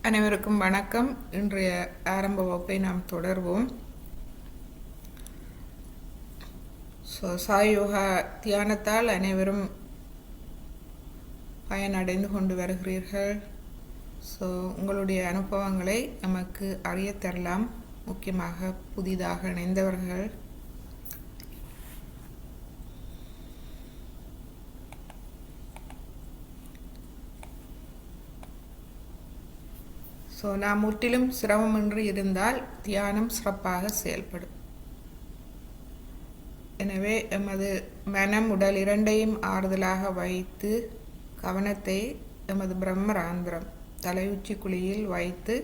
அனைவருக்கும் வணக்கம். இன்றைய ஆரம்ப வகுப்பை நாம் தொடர்வோம். சாயோகா தியானத்தால் அனைவரும் பயனடைந்து கொண்டு வருகிறீர்கள். உங்களுடைய அனுபவங்களை நமக்கு அறிய தரலாம். முக்கியமாக புதிதாக இணைந்தவர்கள். நாம் முற்றிலும் சிரமமின்றி இருந்தால் தியானம் சிறப்பாக செயல்படும். எனவே எமது மனம் உடல் இரண்டையும் ஆறுதலாக வைத்து கவனத்தை எமது பிரம்மராந்திரம் தலையுச்சி குழியில் வைத்து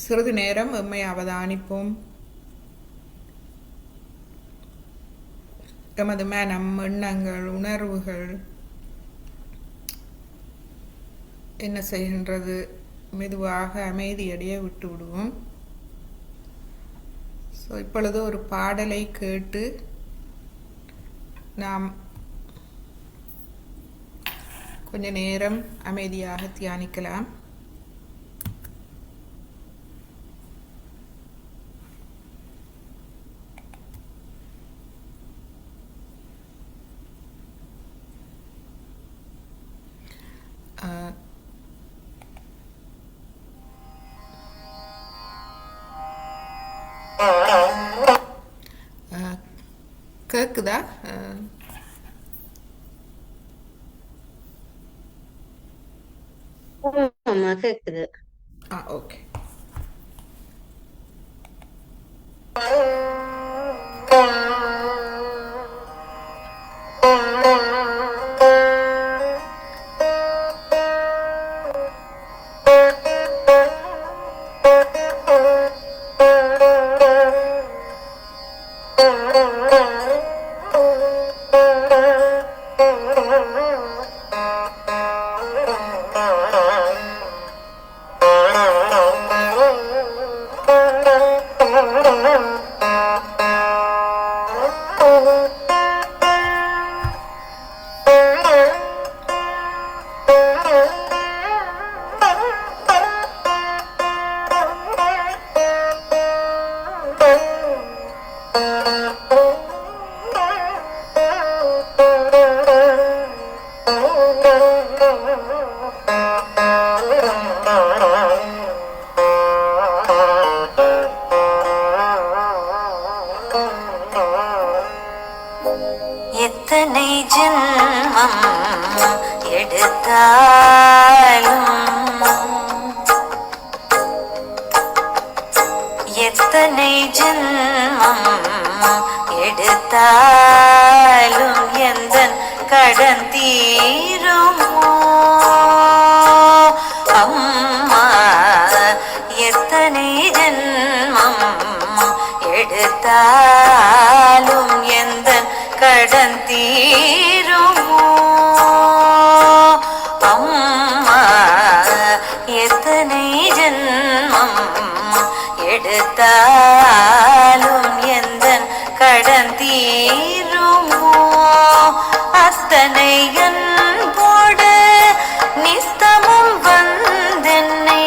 சிறிது நேரம் எம்மை அவதானிப்போம். எமது மனம், எண்ணங்கள், உணர்வுகள் என்ன செய்கின்றது? மெதுவாக அமைதியடைய விட்டு விடுவோம். இப்பொழுது ஒரு பாடலை கேட்டு நாம் கொஞ்ச நேரம் அமைதியாக தியானிக்கலாம். கேக்குதா? கேக்குது. ஓகே. எத்தனை ஜென்மம் எடுத்தாலும் எத்தனை ஜென்மம் எடுத்தாலும் எந்தன் கடன் தீருமோ அம்மா? எத்தனை ஜென்மம் எடுத்தாலும் எந்தன் கடன் தீருமோ அம்மா? எத்தனை ஜென்மம் எடுத்தாலும் எந்தன் கடன் தீருமோ? அத்தனை அன்போடு நித்தமும் வந்தென்னை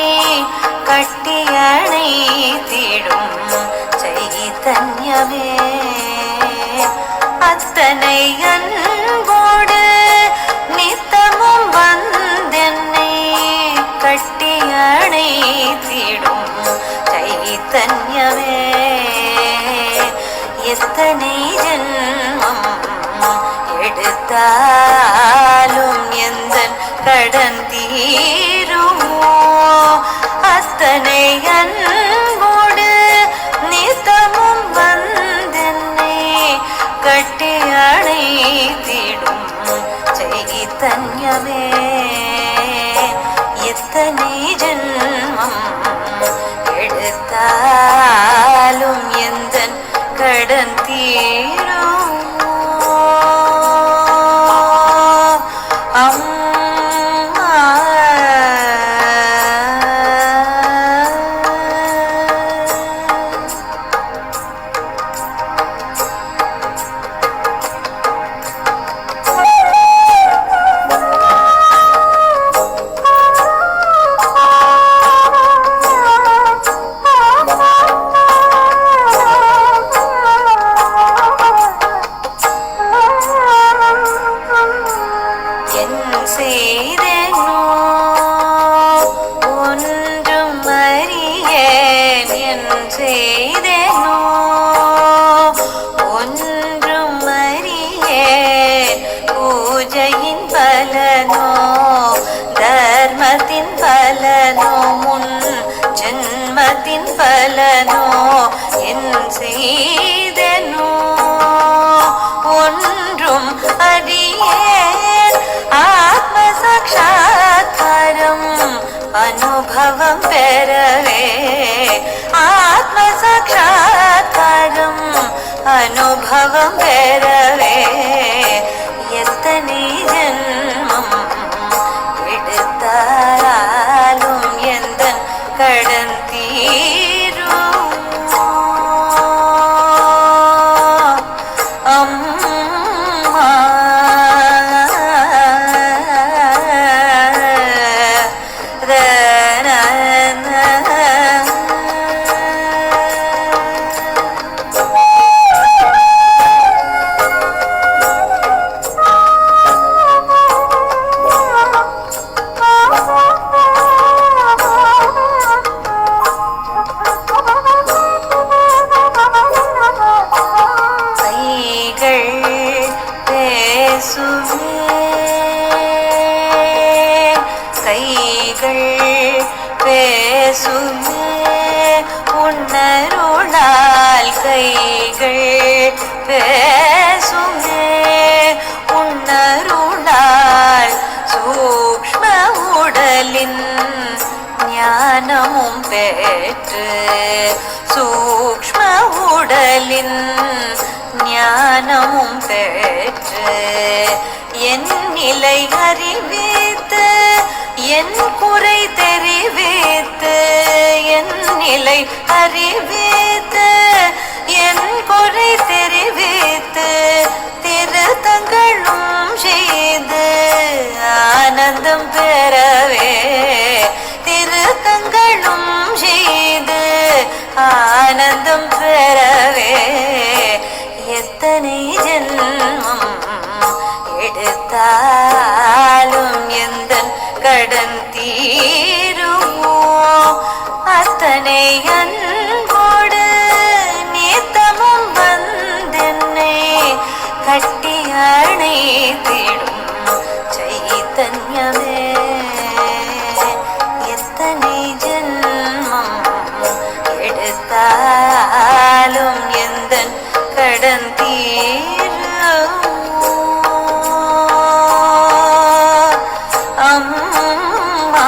கட்டி அணைத்திடும் சைதன்யமே. அத்தனை அன்போடு நித்தமும் வந்தென்னை கட்டி அணைத்திடும் சைதன்யமே. எத்தனை ஜென்மம் எடுத்தாலும் எந்தன் கடன் தீருமோ? அத்தனை அன்போடு நித்தமும் வந்தென்னை கட்டி அணைத்திடும் சைதன்யமே. எத்தனை ஜென்மம் எடுத்தாலும் எந்தன் கடன் தீருமோ அம்மா? பலனோ முன் ஜென்மத்தின் பலனோ என் செய்தனோ ஒன்றும் அறியேன் ஆத்ம சாட்சாத்காரம் அனுபவம் பெறவே ஆத்ம சாட்சாத்காரம் அனுபவம் பெறவே எத்தனை ஜென்மம் எடுத்தாலும் எந்தன் கடன் தீரும் அம்மா கைகள் பேசுமே உன்னருளால் கைகள் பேசுமே உன்னருளால் சூக்ஷ்ம உடலின் ஞானமும் பெற்று சூக்ஷ்ம உடலின் ஞானமும் பெற்று என் நிலை அறிவித்து என் குறை தெரிவித்து என் நிலை அறிவித்து என் குறை தெரிவித்து திருத்தங்களும் செய்து ஆனந்தம் பெறவே திருத்தங்களும் செய்து ஆனந்தம் பெறவே எத்தனை ஜென்மம் எடுத்தாலும் எந்தன் கடன் தீருமோ அத்தனை அன்போடு நித்தமும் வந்தென்னை கட்டி அணைத்திடும் சைத்தன்யமே எத்தனை ஜென்மம் எடுத்தாலும் எந்தன் கடன் தீருமோ அம்மா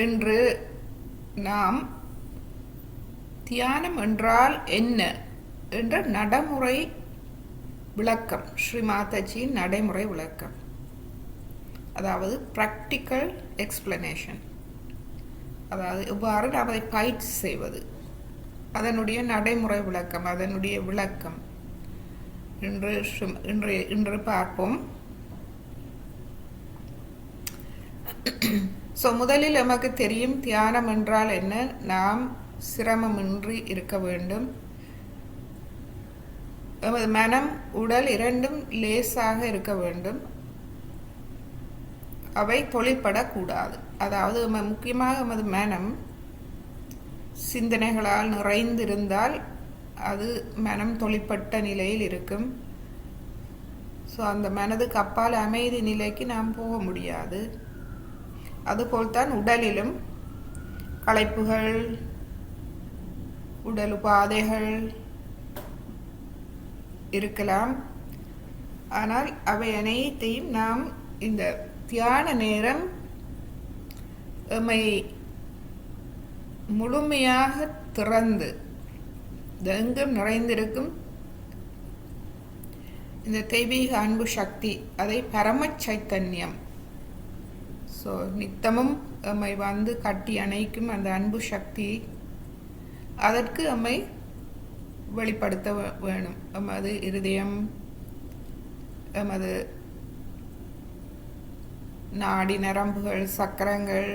இன்று நாம் தியானம் என்றால் என்ன என்ற நடைமுறை விளக்கம், ஸ்ரீ மாதாஜியின் நடைமுறை விளக்கம், அதாவது ப்ராக்டிக்கல் எக்ஸ்பிளனேஷன், அதாவது இவ்வாறு நாம் அதை பயிற்சி செய்வது, அதனுடைய நடைமுறை விளக்கம், அதனுடைய விளக்கம் இன்று பார்ப்போம். முதலில் நமக்கு தெரியும் தியானம் என்றால் என்ன. நாம் சிரமமின்றி இருக்க வேண்டும். நமது மனம் உடல் இரண்டும் லேசாக இருக்க வேண்டும். அவை தொழிற்படக்கூடாது. அதாவது முக்கியமாக நமது மனம் சிந்தனைகளால் நிறைந்திருந்தால் அது மனம் தொழிற்பட்ட நிலையில் இருக்கும். அந்த மனதுக்கு அப்பால் அமைதி நிலைக்கு நாம் போக முடியாது. அதுபோல்தான் உடலிலும் களைப்புகள், உடல் உபாதைகள் இருக்கலாம். ஆனால் அவை அனைத்தையும் நாம் இந்த தியான நேரம் எம்மை முழுமையாக திறந்து எங்கும் நிறைந்திருக்கும் இந்த தெய்வீக அன்பு சக்தி, அதை பரம சைத்தன்யம், நித்தமும் நம்மை வந்து கட்டி அணைக்கும் அந்த அன்பு சக்தி, அதற்கு நம்மை வெளிப்படுத்த வேணும். எமது இருதயம், எமது நாடி நரம்புகள், சக்கரங்கள்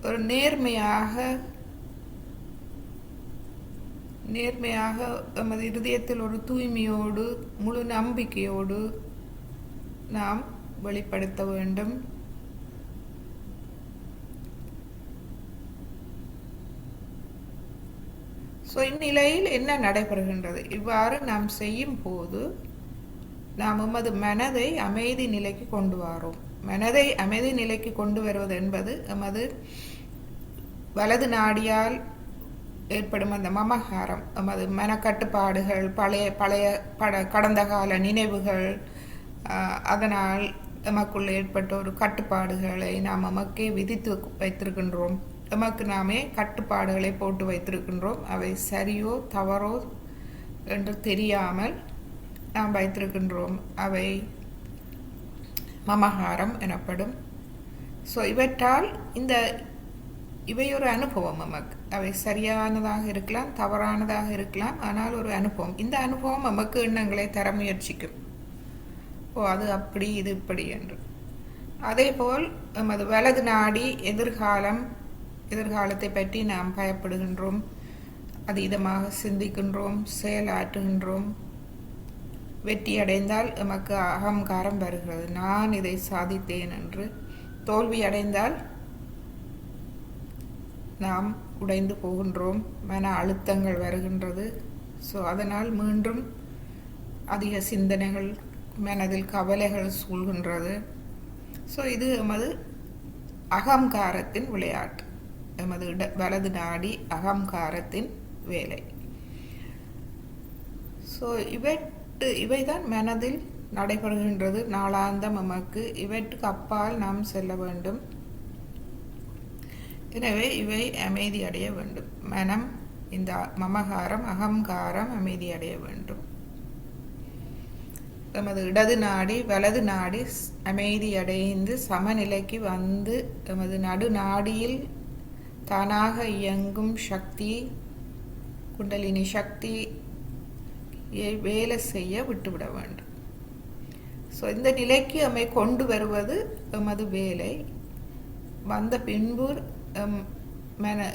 ஒரு நேர்மையாக எமது இருதயத்தில் ஒரு தூய்மையோடு முழு நம்பிக்கையோடு நாம் வெளிப்படுத்த வேண்டும். ஸோ இந்நிலையில் என்ன நடைபெறுகின்றது? இவ்வாறு நாம் செய்யும் போது நாம் எமது மனதை அமைதி நிலைக்கு கொண்டு வரோம். மனதை அமைதி நிலைக்கு கொண்டு வருவது என்பது எமது வலது நாடியால் ஏற்படும் அந்த மமகாரம், எமது மனக்கட்டுப்பாடுகள், கடந்த கால நினைவுகள், அதனால் எமக்குள் ஏற்பட்ட ஒரு கட்டுப்பாடுகளை நாம் எமக்கே விதித்து வைத்திருக்கின்றோம். எமக்கு நாமே கட்டுப்பாடுகளை போட்டு வைத்திருக்கின்றோம். அவை சரியோ தவறோ என்று தெரியாமல் நாம் வைத்திருக்கின்றோம். அவை மமகாரம் எனப்படும். ஸோ இவற்றால் இவை ஒரு அனுபவம். நமக்கு அவை சரியானதாக இருக்கலாம், தவறானதாக இருக்கலாம், ஆனால் ஒரு அனுபவம். இந்த அனுபவம் நமக்கு எண்ணங்களை தர முயற்சிக்கும். அது அப்படி, இது இப்படி என்று. அதேபோல் நமது வலது நாடி எதிர்காலத்தை பற்றி நாம் பயப்படுகின்றோம், அதீதமாக சிந்திக்கின்றோம், செயலாற்றுகின்றோம். வெற்றி அடைந்தால் எமக்கு அகங்காரம் வருகிறது, நான் இதை சாதித்தேன் என்று. தோல்வி அடைந்தால் நாம் உடைந்து போகின்றோம், மன அழுத்தங்கள் வருகின்றது. ஸோ அதனால் மீண்டும் அதிக சிந்தனைகள், மனதில் கவலைகள் சூழ்கின்றது. ஸோ இது எமது அகங்காரத்தின் விளையாட்டு, எமது வலது நாடி அகங்காரத்தின் வேலை. ஸோ இவைதான் மனதில் நடைபெறுகின்றது. நாளாந்தம் நமக்கு இவற்றுக்கு அப்பால் நாம் செல்ல வேண்டும். எனவே இவை அமைதி அடைய வேண்டும். மனம், இந்த மமகாரம், அகங்காரம் அமைதி அடைய வேண்டும். எமது இடது நாடி வலது நாடி அமைதி அடைந்து சமநிலைக்கு வந்து எமது நடு நாடியில் தானாக இயங்கும் சக்தி, குண்டலினி சக்தி வேலை செய்ய விட்டுவிட வேண்டும். ஸோ இந்த நிலைக்கு நம்மை கொண்டு வருவது எமது வேலை. வந்த பின்பு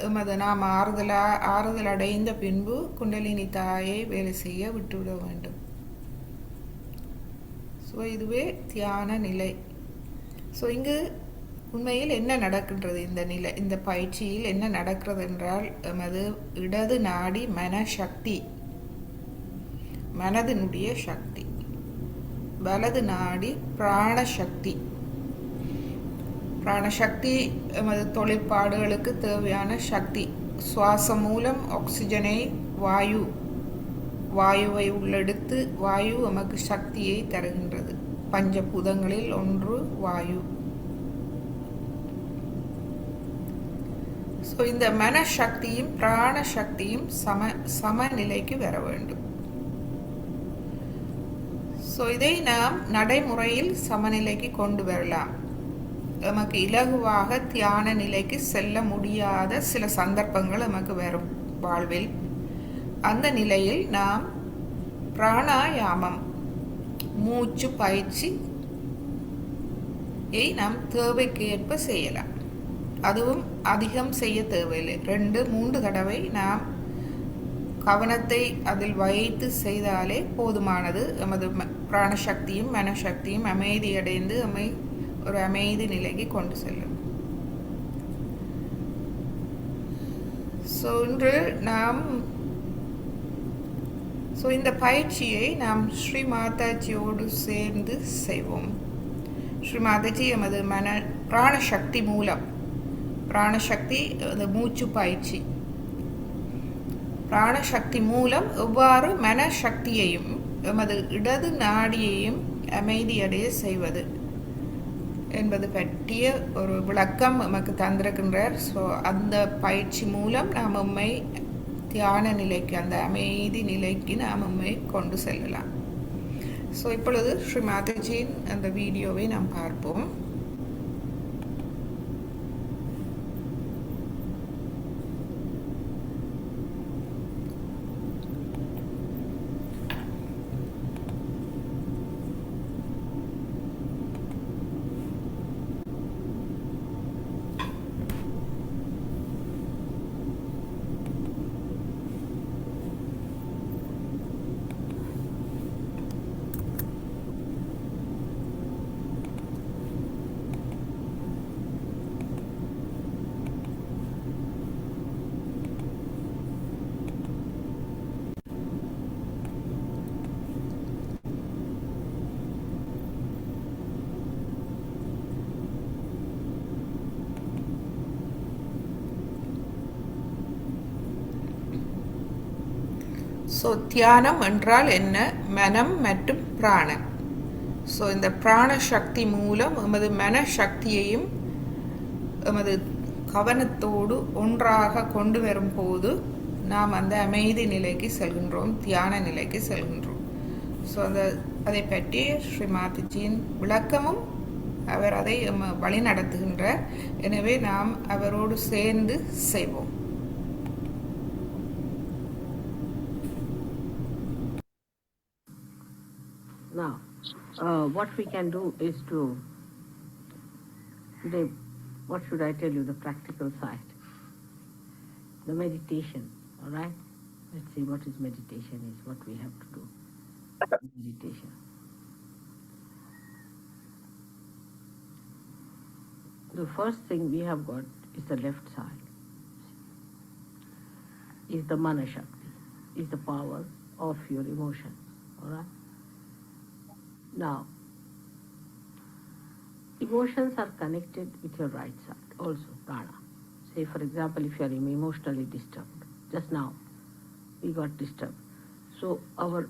எமது நாம் ஆறுதல் அடைந்த பின்பு குண்டலினி தாயை வேலை செய்ய விட்டுவிட வேண்டும். ஸோ இதுவே தியான நிலை. ஸோ இங்கு உண்மையில் என்ன நடக்கின்றது? இந்த பயிற்சியில் என்ன நடக்கிறது என்றால், எமது இடது நாடி மனசக்தி, மனதினுடைய சக்தி, வலது நாடி பிராணசக்தி. பிராணசக்தி எமது தொழிற்பாடுகளுக்கு தேவையான சக்தி. சுவாசம் மூலம் ஆக்சிஜனை, வாயுவை உள்ளெடுத்து வாயு நமக்கு சக்தியை தருகின்றது. பஞ்சபூதங்களில் ஒன்று வாயு. ஸோ இந்த மனசக்தியும் பிராணசக்தியும் சமநிலைக்கு வர வேண்டும். ஸோ இதை நாம் நடைமுறையில் சமநிலைக்கு கொண்டு வரலாம். நமக்கு இலகுவாக தியான நிலைக்கு செல்ல முடியாத சில சந்தர்ப்பங்கள் நமக்கு வரும் வாழ்வில். அந்த நிலையில் நாம் பிராணாயாமம், மூச்சு பயிற்சியை நாம் தேவைக்கு ஏற்ப செய்யலாம். அதுவும் அதிகம் செய்ய தேவையில்லை. 2-3 தடவை நாம் கவனத்தை அதில் வைத்து செய்தாலே போதுமானது. நமது பிராணசக்தியும் மனசக்தியும் அமைதியடைந்து ஒரு அமைதி நிலைக்கு கொண்டு செல்லும். இன்று நாம் இந்த பயிற்சியை நாம் ஸ்ரீ மாதாஜியோடு சேர்ந்து செய்வோம். ஸ்ரீ மாதாஜி எமது பிராணசக்தி மூலம், பிராணசக்தி மூச்சு பயிற்சி, பிராணசக்தி மூலம் எவ்வாறு மனசக்தியையும் எமது இடது நாடியையும் அமைதியடைய செய்வது என்பது பற்றிய ஒரு விளக்கம் நமக்கு தந்திருக்கின்றார். அந்த பயிற்சி மூலம் நாம் நம்மை தியான நிலைக்கு, அந்த அமைதி நிலைக்கு நாம் நம்மை கொண்டு செல்லலாம். இப்பொழுது ஸ்ரீ மாதாஜியின் அந்த வீடியோவை நாம் பார்ப்போம். ஸோ தியானம் என்றால் என்ன? மனம் மற்றும் பிராணன். ஸோ இந்த பிராண சக்தி மூலம் எமது மனசக்தியையும் எமது கவனத்தோடு ஒன்றாக கொண்டு வரும்போது நாம் அந்த அமைதி நிலைக்கு செல்கின்றோம், தியான நிலைக்கு செல்கின்றோம். ஸோ அதை பற்றி ஸ்ரீமாதிஜியின் விளக்கமும் அவர் அதை வழி நடத்துகின்றார். எனவே நாம் அவரோடு சேர்ந்து செய்வோம். Now, what we can do is to, what should I tell you, the practical side, the meditation, all right? Let's see what is meditation is, what we have to do. Meditation. The first thing we have got is the left side, is the mana shakti, is the power of your emotions, all right? Now, emotions are connected with your right side also, prana. Say for example, if you are emotionally disturbed, just now we got disturbed. So our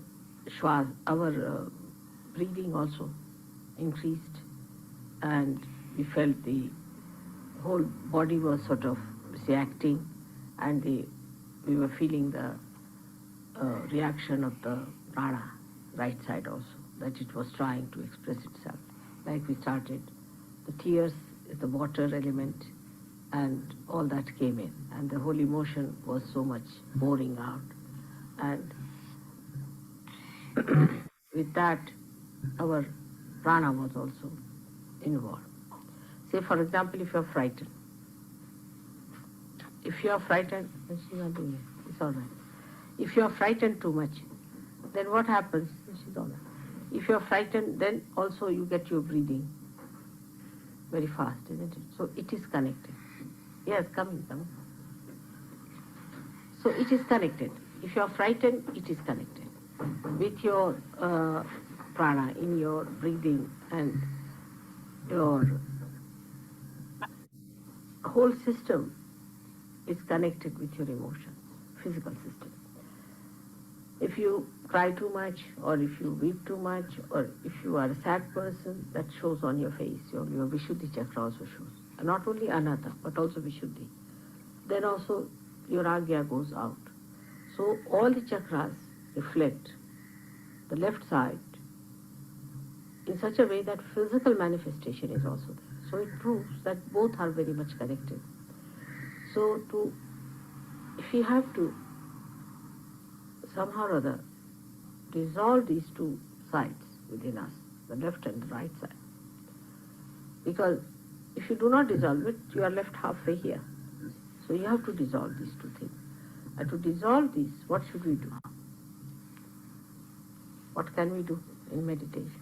breathing also increased, and we felt the whole body was sort of reacting, and we were feeling the reaction of the prana, right side also, that it was trying to express itself. Like we started, the tears is the water element, and all that came in, and the whole emotion was so much pouring out, and with that our prana was also involved. Say for example, if you are frightened, she's not doing it, it's all right. If you are frightened too much, then what happens? She's all right. If you are frightened, then also you get your breathing very fast, isn't it? So it is connected. Yes, come. So it is connected. If you are frightened, it is connected with your prana in your breathing, and your whole system is connected with your emotions, physical system. If you cry too much, or if you weep too much, or if you are a sad person, that shows on your face. Your Vishuddhi chakra also shows. And not only Anata, but also Vishuddhi. Then also your Agya goes out. So all the chakras reflect the left side in such a way that physical manifestation is also there. So it proves that both are very much connected. So if we have to somehow or other dissolve these two sides within us, the left and the right side, because if you do not dissolve it, you are left halfway here. So you have to dissolve these two things. And to dissolve these, what should we do? What can we do in meditation?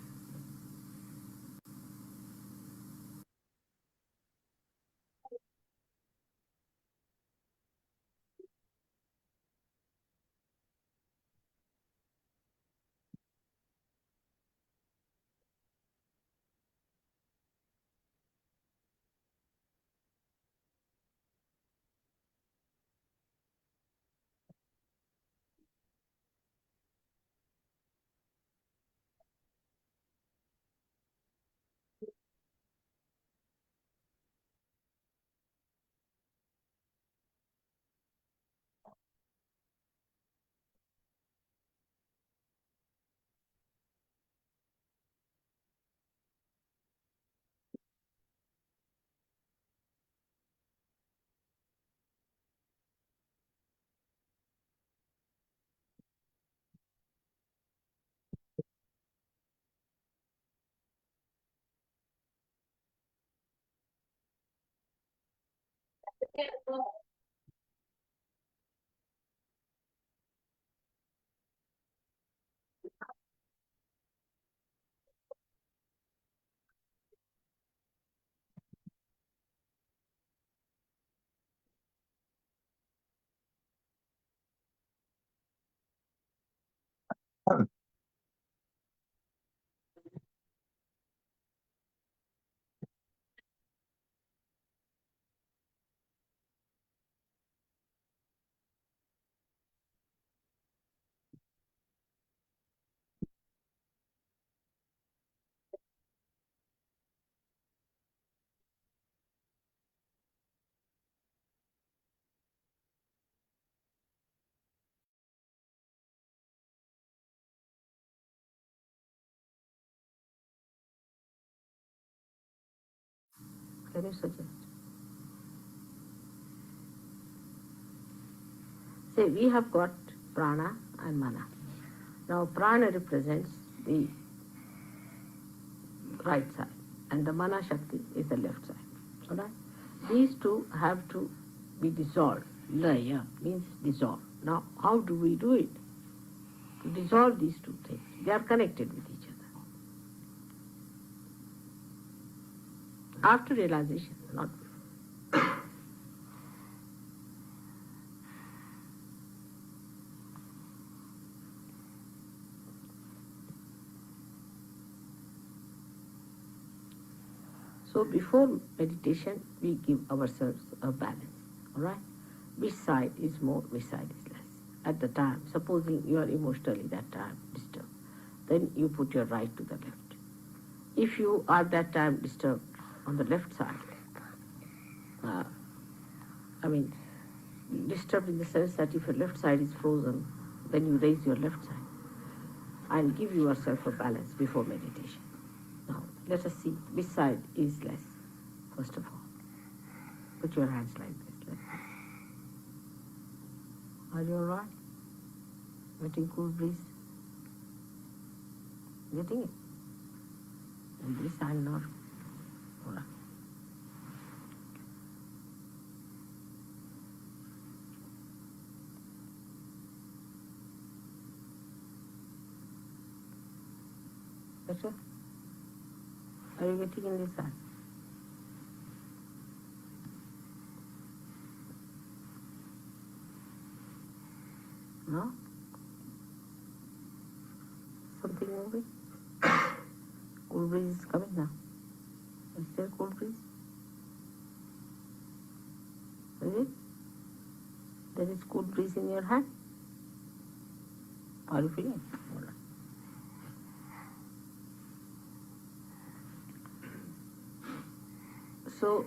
Can you suggest? Say we have got prana and mana. Now prana represents the right side and the mana shakti is the left side. Alright? These two have to be dissolved. Laya means dissolve. Now how do we do it? To dissolve these two things. They are connected with each other. After realization, not before. So before meditation, we give ourselves a balance. Alright? Which side is more, which side is less. At the time, supposing you are emotionally that time disturbed, then you put your right to the left. If you are that time disturbed on the left side, disturbed in the sense that if your left side is frozen, then you raise your left side and give yourself a balance before meditation. Now, let us see which side is less, first of all. Put your hands like this. Are you alright? Getting cool breeze? Getting it? And this hand not. Alright. Better? Are you getting in this hand? No? Something moving? Cool breeze is coming now. Is there cool breeze? Is it? There is cool breeze in your hand? Are you feeling it? All right. So,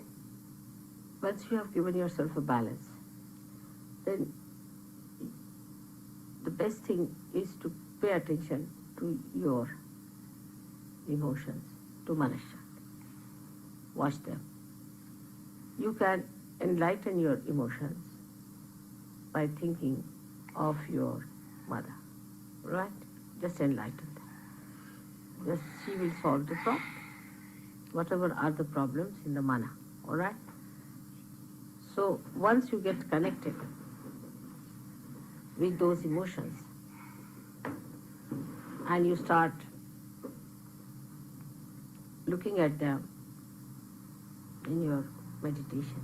once you have given yourself a balance, then the best thing is to pay attention to your emotions, to Manasya. Watch them. You can enlighten your emotions by thinking of your mother, right? Just enlighten them. Just she will solve the problem. Whatever are the problems in the mana, all right? So once you get connected with those emotions and you start looking at them in your meditation,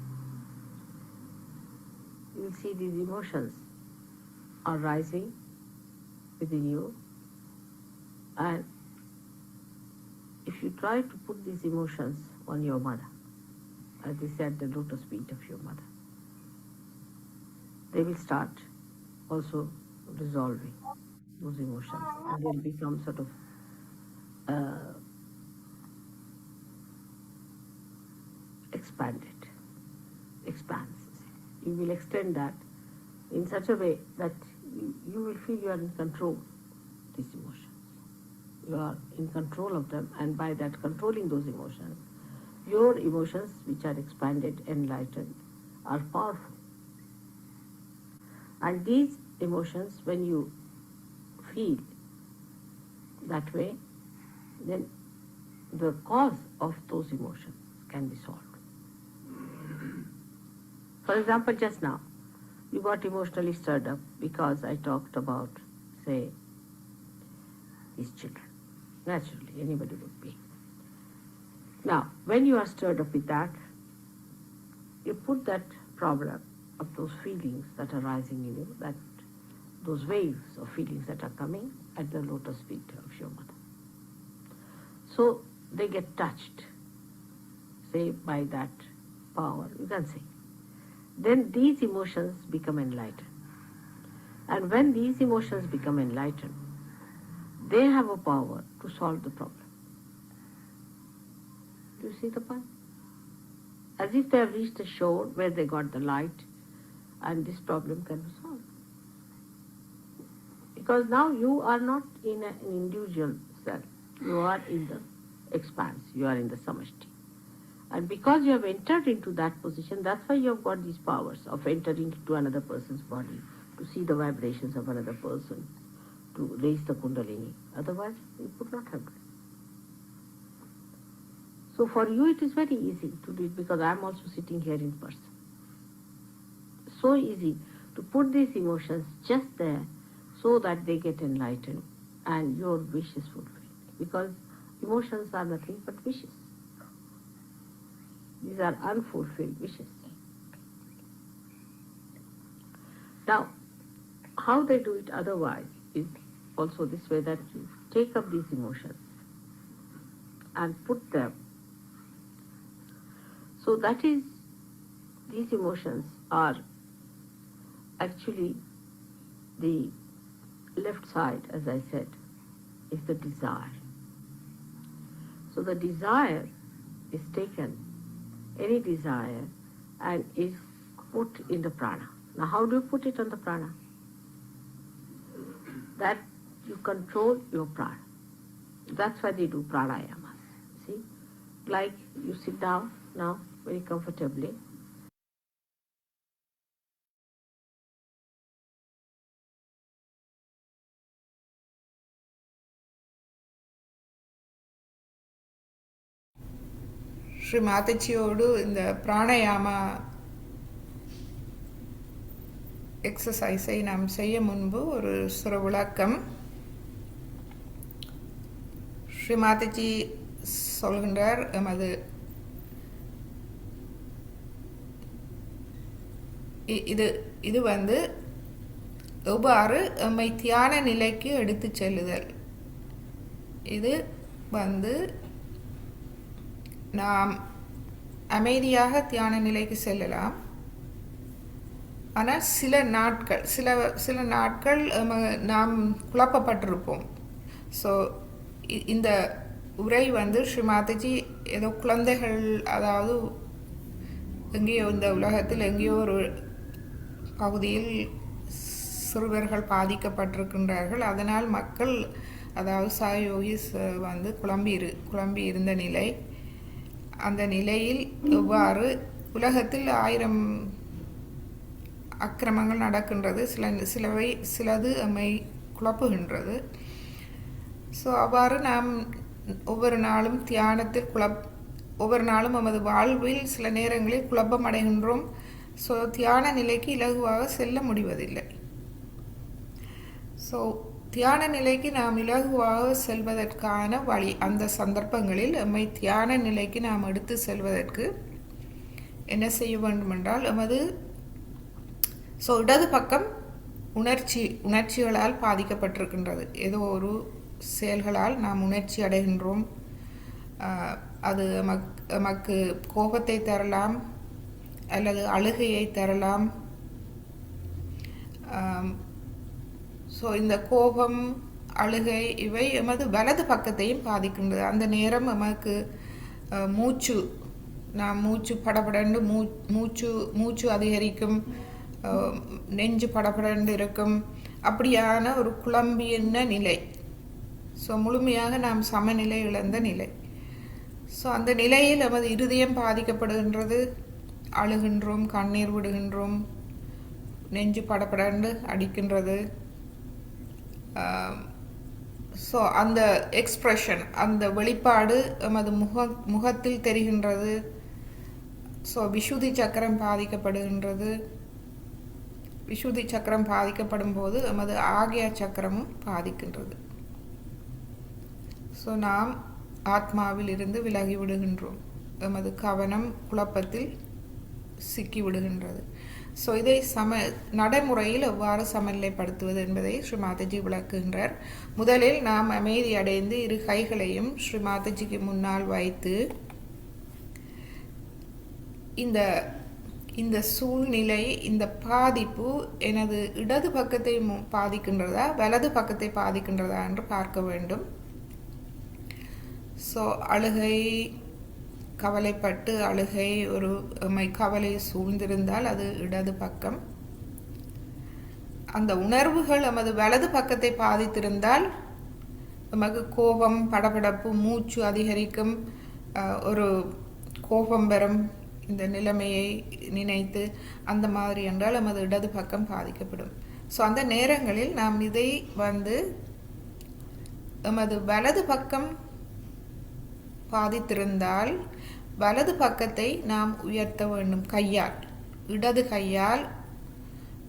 you will see these emotions are rising within you, and if you try to put these emotions on your mother, as they said, the lotus feet of your mother, they will start also dissolving those emotions, and there will be some sort of expanse. You will extend that in such a way that you will feel you are in control of these emotions. You are in control of them, and by that controlling those emotions, your emotions which are expanded, enlightened, are powerful. And these emotions, when you feel that way, then the cause of those emotions can be solved. For example, just now, you got emotionally stirred up because I talked about, say, these children. Naturally, anybody would be. Now, when you are stirred up with that, you put that problem of those feelings that are rising in you, that those waves of feelings that are coming at the lotus feet of your mother. So they get touched, say, by that power, you can say. Then these emotions become enlightened. And when these emotions become enlightened, they have a power to solve the problem. Do you see the point? As if they have reached a shore where they got the light and this problem can be solved. Because now you are not in an individual self. You are in the expanse. You are in the samashti. And because you have entered into that position, that's why you have got these powers of entering into another person's body, to see the vibrations of another person, to raise the Kundalini. Otherwise, you could not have done. So for you it is very easy to do it, because I am also sitting here in person. So easy to put these emotions just there so that they get enlightened and your wish is fulfilled. Because emotions are nothing but wishes. These are unfulfilled wishes. Now, how they do it otherwise is also this way, that you take up these emotions and put them. So that is, these emotions are actually the left side, as I said, is the desire. So the desire is taken, any desire, and is put in the prana. Now how do you put it on the prana? That you control your prana. That's why they do pranayamas. See? Like you sit down now very comfortably. Sri மாதச்சியோடு இந்த பிராணயாமா எக்ஸசைஸை நாம் செய்ய முன்பு ஒரு சிறு விளக்கம். ஸ்ரீ மாதஜி சொல்கின்றார், எமது இது வந்து எவ்வாறு எம்மை தியான நிலைக்கு எடுத்து செல்லுதல். இது வந்து நாம் அமைதியாக தியான நிலைக்கு செல்லலாம். ஆனால் சில நாட்கள் நாம் குழப்பப்பட்டிருப்போம். ஸோ இந்த உரை வந்து ஸ்ரீ மாதாஜி ஏதோ குழந்தைகள், அதாவது எங்கேயோ இந்த உலகத்தில் எங்கேயோ ஒரு பகுதியில் சிறுவர்கள் பாதிக்கப்பட்டிருக்கின்றார்கள். அதனால் மக்கள், அதாவது சாயோகிஸ் வந்து குழம்பி இருந்த நிலை, அந்த நிலையில் எவ்வாறு உலகத்தில் 1000 அக்கிரமங்கள் நடக்கின்றது, சிலது நம்மை குழப்புகின்றது. ஸோ அவ்வாறு நாம் ஒவ்வொரு நாளும் தியானத்தில் ஒவ்வொரு நாளும் நமது வாழ்வில் சில நேரங்களில் குழப்பம் அடைகின்றோம். ஸோ தியான நிலைக்கு இலகுவாக செல்ல முடிவதில்லை. ஸோ தியான நிலைக்கு நாம் இலகுவாக செல்வதற்கான வழி, அந்த சந்தர்ப்பங்களில் நம்மை தியான நிலைக்கு நாம் எடுத்து செல்வதற்கு என்ன செய்ய வேண்டும் என்றால், இடது பக்கம் உணர்ச்சிகளால் பாதிக்கப்பட்டிருக்கின்றது. ஏதோ ஒரு செயல்களால் நாம் உணர்ச்சி அடைகின்றோம். அது நமக்கு கோபத்தை தரலாம், அல்லது அழுகையை தரலாம். ஸோ இந்த கோபம், அழுகை இவை எமது வலது பக்கத்தையும் பாதிக்கின்றது. அந்த நேரம் நமக்கு மூச்சு படபடண்டு மூச்சு அதிகரிக்கும், நெஞ்சு படபடண்டு இருக்கும். அப்படியான ஒரு குழம்பின நிலை. ஸோ முழுமையாக நாம் சமநிலை இழந்த நிலை. ஸோ அந்த நிலையில் நமது இருதயம் பாதிக்கப்படுகின்றது. அழுகின்றோம், கண்ணீர் விடுகின்றோம், நெஞ்சு படபடண்டு அடிக்கின்றது. ஸோ அந்த எக்ஸ்ப்ரெஷன், அந்த வெளிப்பாடு நமது முகத்தில் தெரிகின்றது. ஸோ விசுத்தி சக்கரம் பாதிக்கப்படுகின்றது. விசுத்தி சக்கரம் பாதிக்கப்படும் போது நமது ஆக்யா சக்கரமும் பாதிக்கின்றது. ஸோ நாம் ஆத்மாவில் இருந்து விலகி விடுகின்றோம். நமது கவனம் குழப்பத்தில் சிக்கி விடுகின்றது. ஸோ இதை நடைமுறையில் எவ்வாறு சமநிலைப்படுத்துவது என்பதை ஸ்ரீ மாதாஜி விளக்குகின்றார். முதலில் நாம் அமைதி அடைந்து இரு கைகளையும் ஸ்ரீ மாதாஜிக்கு முன்னால் வைத்து, இந்த சூழ்நிலை, இந்த பாதிப்பு எனது இடது பக்கத்தை பாதிக்கின்றதா, வலது பக்கத்தை பாதிக்கின்றதா என்று பார்க்க வேண்டும். ஸோ அழுகை, கவலைப்பட்டு அழுகை, ஒரு கவலை சூழ்ந்திருந்தால் அது இடது பக்கம். அந்த உணர்வுகள் நமது வலது பக்கத்தை பாதித்திருந்தால் நமக்கு கோபம், படபடப்பு, மூச்சு அதிகரிக்கும், ஒரு கோபம் வரும் இந்த நிலைமையை நினைத்து அந்த மாதிரி என்றால் நமது இடது பக்கம் பாதிக்கப்படும். ஸோ அந்த நேரங்களில் நாம் இதை எமது வலது பக்கம் பாதித்திருந்தால் வலது பக்கத்தை நாம் உயர்த்த வேண்டும் கையால், இடது கையால்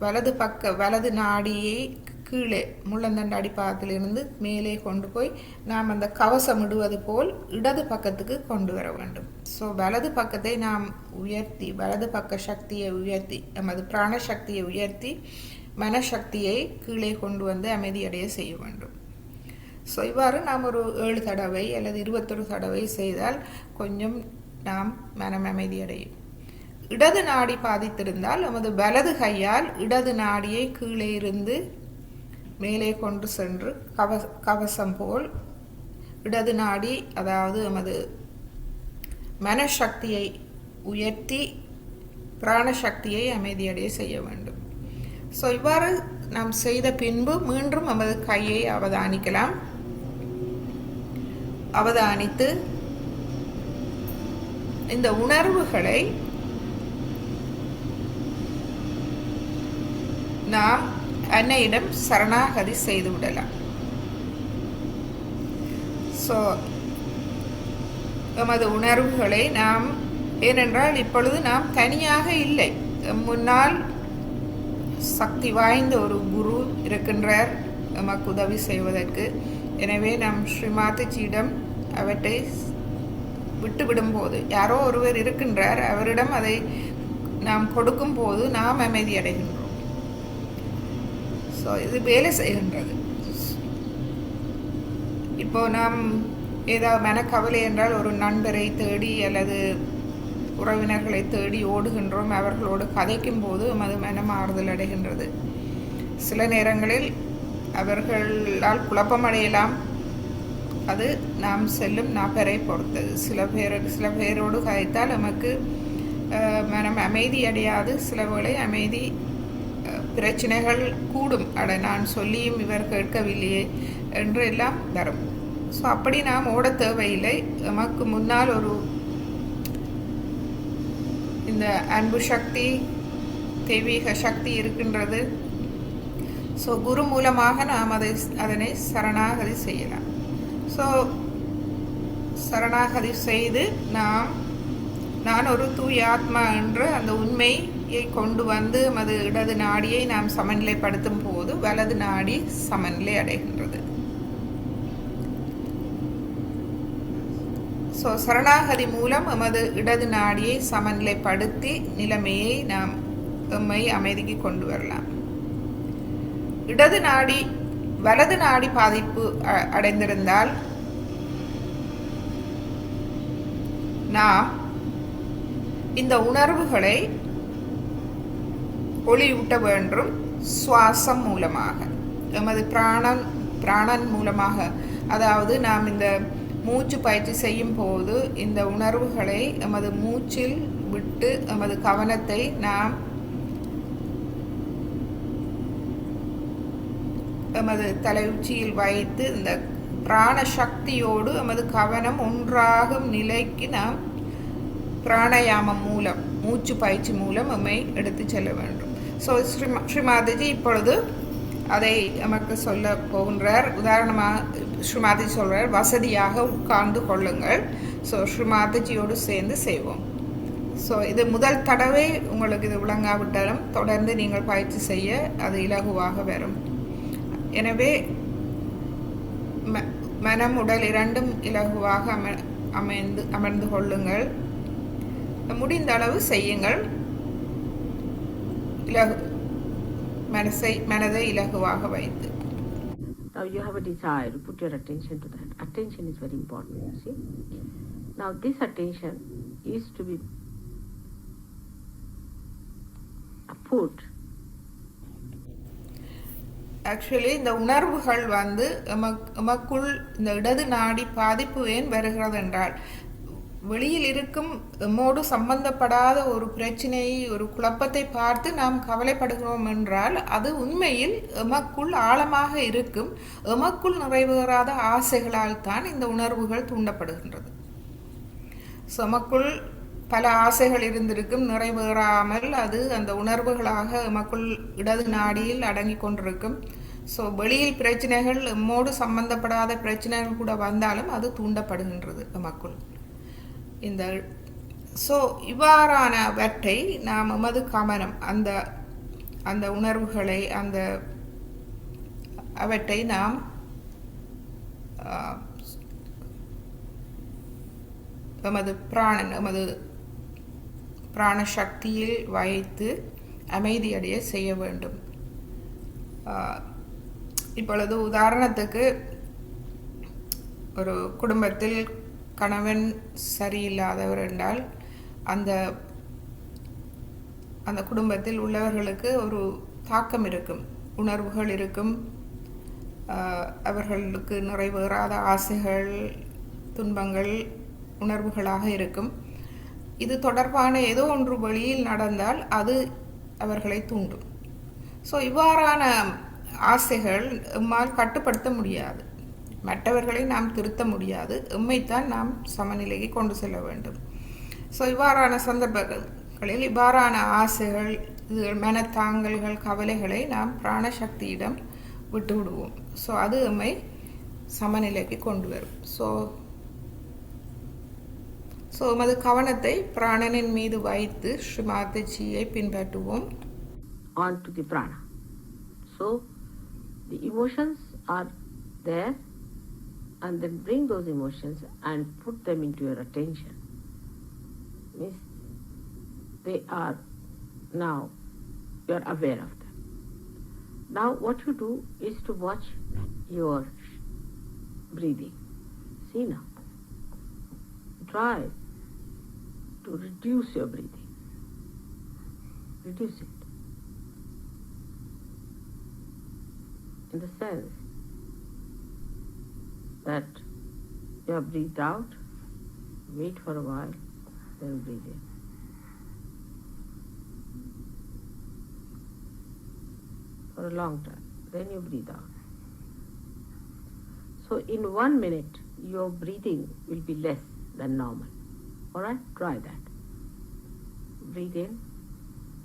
வலது நாடியை கீழே முள்ளந்தண்டு அடிப்பாகத்திலிருந்து மேலே கொண்டு போய் நாம் அந்த கவசம் இடுவது போல் இடது பக்கத்துக்கு கொண்டு வர வேண்டும். ஸோ வலது பக்கத்தை நாம் உயர்த்தி, வலது பக்க சக்தியை உயர்த்தி, நமது பிராண சக்தியை உயர்த்தி மனசக்தியை கீழே கொண்டு வந்து அமைதியடைய செய்ய வேண்டும். ஸோ இவ்வாறு நாம் ஒரு 7 தடவை அல்லது 21 தடவை செய்தால் கொஞ்சம் நாம் மனம் அமைதியடையும். இடது நாடி பாதித்திருந்தால் நமது வலது கையால் இடது நாடியை கீழே இருந்து மேலே கொண்டு சென்று கவசம் போல் இடது நாடி, அதாவது நமது மனசக்தியை உயர்த்தி பிராணசக்தியை அமைதியடைய செய்ய வேண்டும். ஸோ இவ்வாறு நாம் செய்த பின்பு மீண்டும் நமது கையை அவதானிக்கலாம். அவதானித்து இந்த உணர்வுகளை நாம் அன்னையிடம் சரணாகதி செய்து விடலாம். ஸோ எமது உணர்வுகளை நாம், ஏனென்றால் இப்பொழுது நாம் தனியாக இல்லை, முன்னால் சக்தி வாய்ந்த ஒரு குரு இருக்கின்றார் நமக்கு உதவி செய்வதற்கு. எனவே நாம் ஸ்ரீமாதாஜியிடம் அவற்றை விட்டுவிடும் போது, யாரோ ஒருவர் இருக்கின்றார், அவரிடம் அதை நாம் கொடுக்கும் போது நாம் அமைதி அடைகின்றோம். ஸோ இது வேலை செய்கின்றது. இப்போ நாம் ஏதாவது மனக்கவலை என்றால் ஒரு நண்பரை தேடி அல்லது உறவினர்களை தேடி ஓடுகின்றோம், அவர்களோடு கதைக்கும் போது அது மனம் ஆறுதல் அடைகின்றது. சில நேரங்களில் அவர்களால் குழப்பமடையலாம், அது நாம் செல்லும் நபரை பொறுத்தது. சில பேரோடு கதைத்தால் நமக்கு மனம் அமைதி அடையாது, சில வேளை அமைதி பிரச்சனைகள் கூடும், அட நான் சொல்லியும் இவர் கேட்கவில்லையே என்று எல்லாம் வரும். ஸோ அப்படி நாம் ஓட தேவையில்லை. நமக்கு முன்னால் ஒரு இந்த அன்பு சக்தி, தெய்வீக சக்தி இருக்கின்றது. ஸோ குரு மூலமாக நாம் அதனை சரணாகதி செய்யலாம். ஸோ சரணாகதி செய்து நான் ஒரு தூய ஆத்மா என்ற அந்த உண்மையை கொண்டு வந்து அது இடது நாடியை நாம் சமநிலைப்படுத்தும் போது வலது நாடி சமநிலை அடைகின்றது. ஸோ சரணாகதி மூலம் எமது இடது நாடியை சமநிலைப்படுத்தி நிலைமையை நாம் எம்மை அமைதிக்கு கொண்டு வரலாம். வலது நாடி பாதிப்பு அடைந்திருந்தால் நாம் இந்த உணர்வுகளை ஒளியூட்ட வேண்டும். சுவாசம் மூலமாக, எமது பிராணன் மூலமாக, அதாவது நாம் இந்த மூச்சு பயிற்சி செய்யும் போது இந்த உணர்வுகளை எமது மூச்சில் விட்டு எமது கவனத்தை நாம் எமது தலை உச்சியில் வைத்து இந்த பிராண சக்தியோடு எமது கவனம் ஒன்றாகும் நிலைக்கு நாம் பிராணயாமம் மூலம், மூச்சு பயிற்சி மூலம் எம்மை எடுத்து செல்ல வேண்டும். ஸோ ஸ்ரீமாதாஜி இப்பொழுது அதை நமக்கு சொல்ல போகின்றார். உதாரணமாக ஸ்ரீமாதாஜி சொல்கிறார், வசதியாக உட்கார்ந்து கொள்ளுங்கள். ஸோ ஸ்ரீமாதாஜியோடு சேர்ந்து செய்வோம். ஸோ இது முதல் தடவை உங்களுக்கு இது விளங்காவிட்டாலும் தொடர்ந்து நீங்கள் பயிற்சி செய்ய அது இலகுவாக வரும். எனவே மனம் உடல் இரண்டும் இலகுவாக அமர்ந்து கொள்ளுங்கள். முடிந்த அளவு செய்யுங்கள். மனதை இலகுவாக வைத்து. Now you have a desire to put your attention to that. Attention is very important, you see. Now this attention is to be put. Actually இந்த உணர்வுகள் எமக்குள் இந்த இடது நாடி பாதிப்பு ஏன் வருகிறது என்றால், வெளியில் இருக்கும் எம்மோடு சம்பந்தப்படாத ஒரு பிரச்சனையை, ஒரு குழப்பத்தை பார்த்து நாம் கவலைப்படுகிறோம் என்றால் அது உண்மையில் எமக்குள் ஆழமாக இருக்கும் எமக்குள் நிறைவேறாத ஆசைகளால் தான் இந்த உணர்வுகள் தூண்டப்படுகின்றது. எமக்குள் பல ஆசைகள் இருந்திருக்கும், நிறைவேறாமல் அது அந்த உணர்வுகளாக எமக்குள் இடது நாடியில் அடங்கி கொண்டிருக்கும். ஸோ வெளியில் பிரச்சனைகள் எம்மோடு சம்பந்தப்படாத பிரச்சனைகள் கூட வந்தாலும் அது தூண்டப்படுகின்றது எமக்குள். இந்த ஸோ இவ்வாறானவற்றை நாம் எமது கவனம் அந்த அந்த உணர்வுகளை அவற்றை நாம் எமது பிராண சக்தியில் வைத்து அமைதியடைய செய்ய வேண்டும். இப்பொழுது உதாரணத்துக்கு ஒரு குடும்பத்தில் கணவன் சரியில்லாதவர் என்றால் அந்த அந்த குடும்பத்தில் உள்ளவர்களுக்கு ஒரு தாக்கம் இருக்கும், உணர்வுகள் இருக்கும், அவர்களுக்கு நிறைவேறாத ஆசைகள், துன்பங்கள் உணர்வுகளாக இருக்கும். இது தொடர்பான ஏதோ ஒன்று வெளியில் நடந்தால் அது அவர்களை தூண்டும். ஸோ இவ்வாறான ஆசைகள் எம்மால் கட்டுப்படுத்த முடியாது, மற்றவர்களை நாம் திருத்த முடியாது, எம்மைத்தான் நாம் சமநிலையை கொண்டு செல்ல வேண்டும். ஸோ இவ்வாறான சந்தர்ப்பங்களில் இவ்வாறான ஆசைகள், மனத்தாங்கல்கள், கவலைகளை நாம் பிராணசக்தியிடம் விட்டு விடுவோம். ஸோ அது எம்மை சமநிலைக்கு கொண்டு வரும். ஸோ எமது கவனத்தை பிராணனின் மீது வைத்து ஸ்ரீமாதஜியை பின்பற்றுவோம். On to the prana. So the emotions are there, and then bring those emotions and put them into your attention. Means they are now, you are aware of them. Now what you do is to watch your breathing. See now. Try to reduce your breathing. Reduce it. In the sense that you have breathed out, wait for a while, then breathe in. For a long time, then you breathe out. So in 1 minute, your breathing will be less than normal. Alright, try that. Breathe in.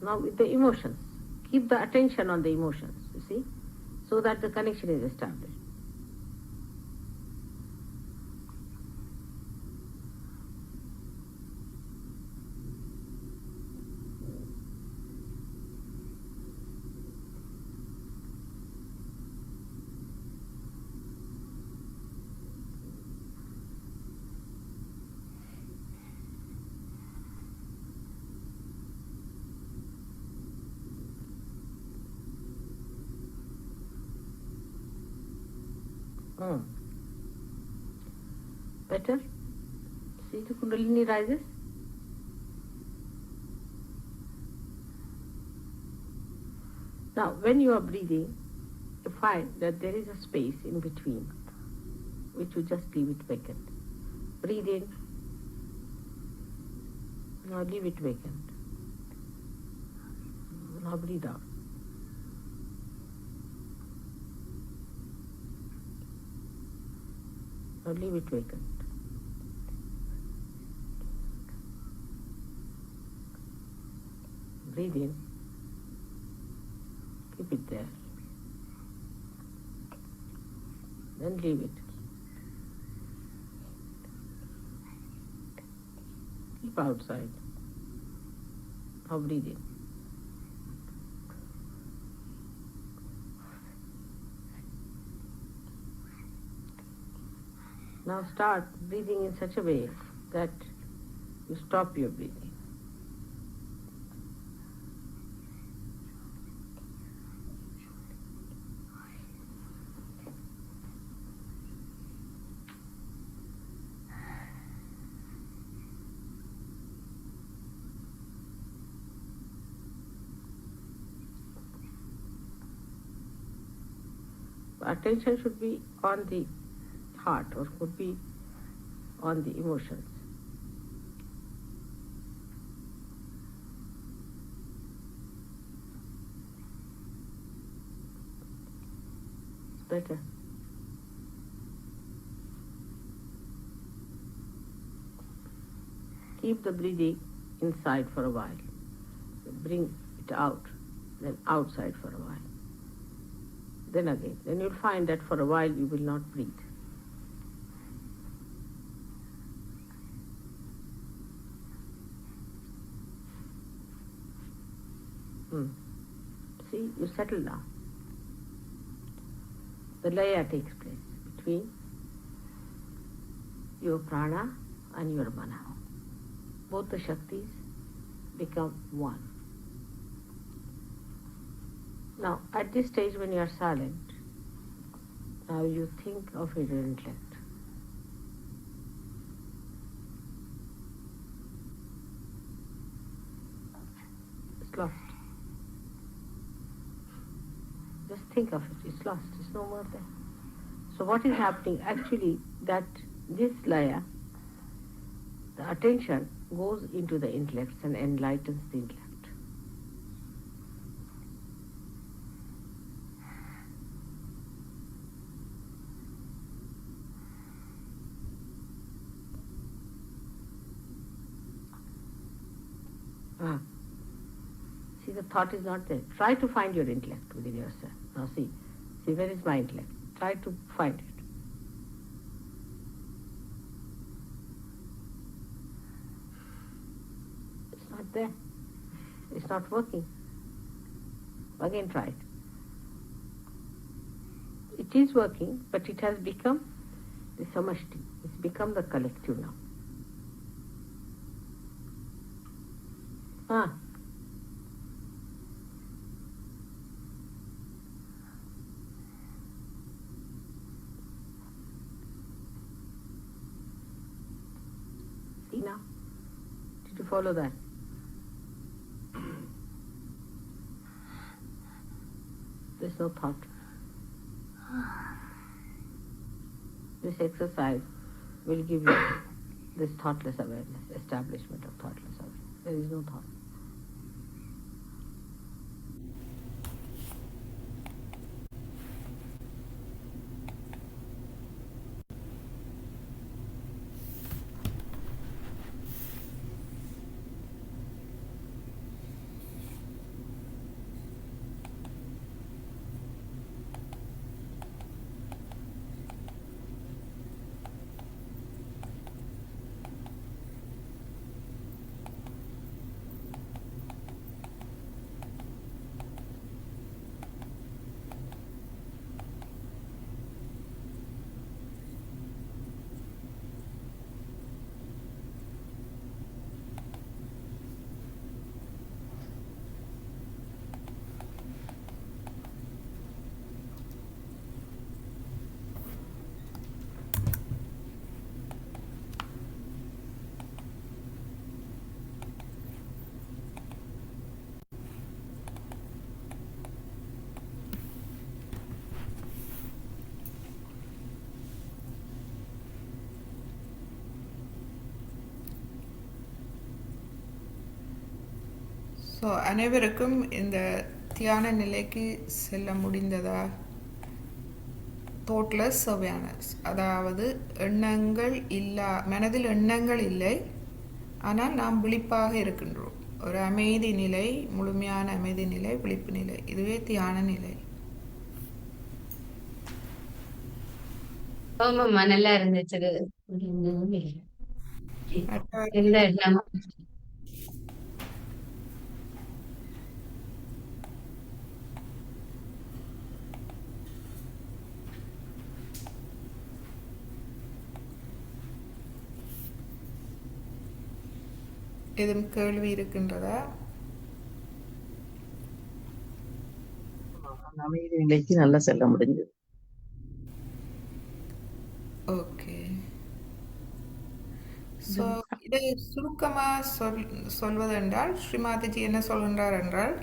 Now with the emotions, keep the attention on the emotions, you see, so that the connection is established. Better? See the Kundalini rises? Now when you are breathing, you find that there is a space in between, which you just leave it vacant. Breathe in. Now leave it vacant. Now breathe out. Now leave it vacant. Breathe in. Keep it there. Then leave it. Keep outside. Now breathe in. Now start breathing in such a way that you stop your breathing. Attention should be on the heart, or could be on the emotions. It's better. Keep the breathing inside for a while. Bring it out, then outside for a while. Then again. Then you'll find that for a while you will not breathe. See, you settle down. The laya takes place between your prana and your mana. Both the Shaktis become one. Now, at this stage when you are silent, now you think of your intellect. It's lost. Just think of it. It's lost. It's no more there. So what is happening actually that this laya, the attention goes into the intellect and enlightens the intellect. See, the thought is not there. Try to find your intellect within yourself. Now see, where is my intellect? Try to find it. It's not there. It's not working. Again try it. It is working, but it has become the samashti. It's become the collective now. See now? Did you follow that? There's no thought. This exercise will give you this thoughtless awareness, establishment of thoughtless awareness. There is no thought. So அனைவருக்கும் இந்த தியான நிலைக்கு செல்ல முடிந்ததா? Thoughtless awareness, அதாவது எண்ணங்கள் மனதில் எண்ணங்கள் இல்லை, ஆனால் நாம் விழிப்பாக இருக்கின்றோம். ஒரு அமைதி நிலை, முழுமையான அமைதி நிலை, விழிப்பு நிலை, இதுவே தியான நிலை. ஆமாம்மா, நல்லா இருந்துச்சு. எந்த எண்ணம் எதுவும் கேள்வி இருக்கின்றதா? அமைதி நிலைக்கு நல்லா செல்ல முடிஞ்சது. ஓகே. ஸோ இதை சுருக்கமாக சொல்வதென்றால் ஸ்ரீமாதிஜி என்ன சொல்கின்றார் என்றால்,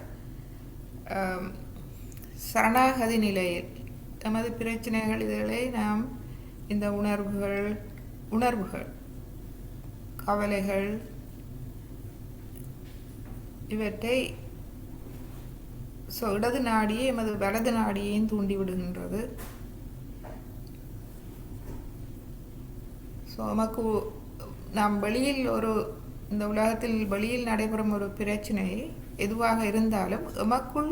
சரணாகதி நிலையில் நமது பிரச்சனைகள் இதுகளை நாம் இந்த உணர்வுகள் கவலைகள் இவற்றை இடது நாடியை எமது வலது நாடியையும் தூண்டிவிடுகின்றது. நமக்கு நாம் வெளியில் ஒரு இந்த உலகத்தில் வெளியில் நடைபெறும் ஒரு பிரச்சனை எதுவாக இருந்தாலும் எமக்குள்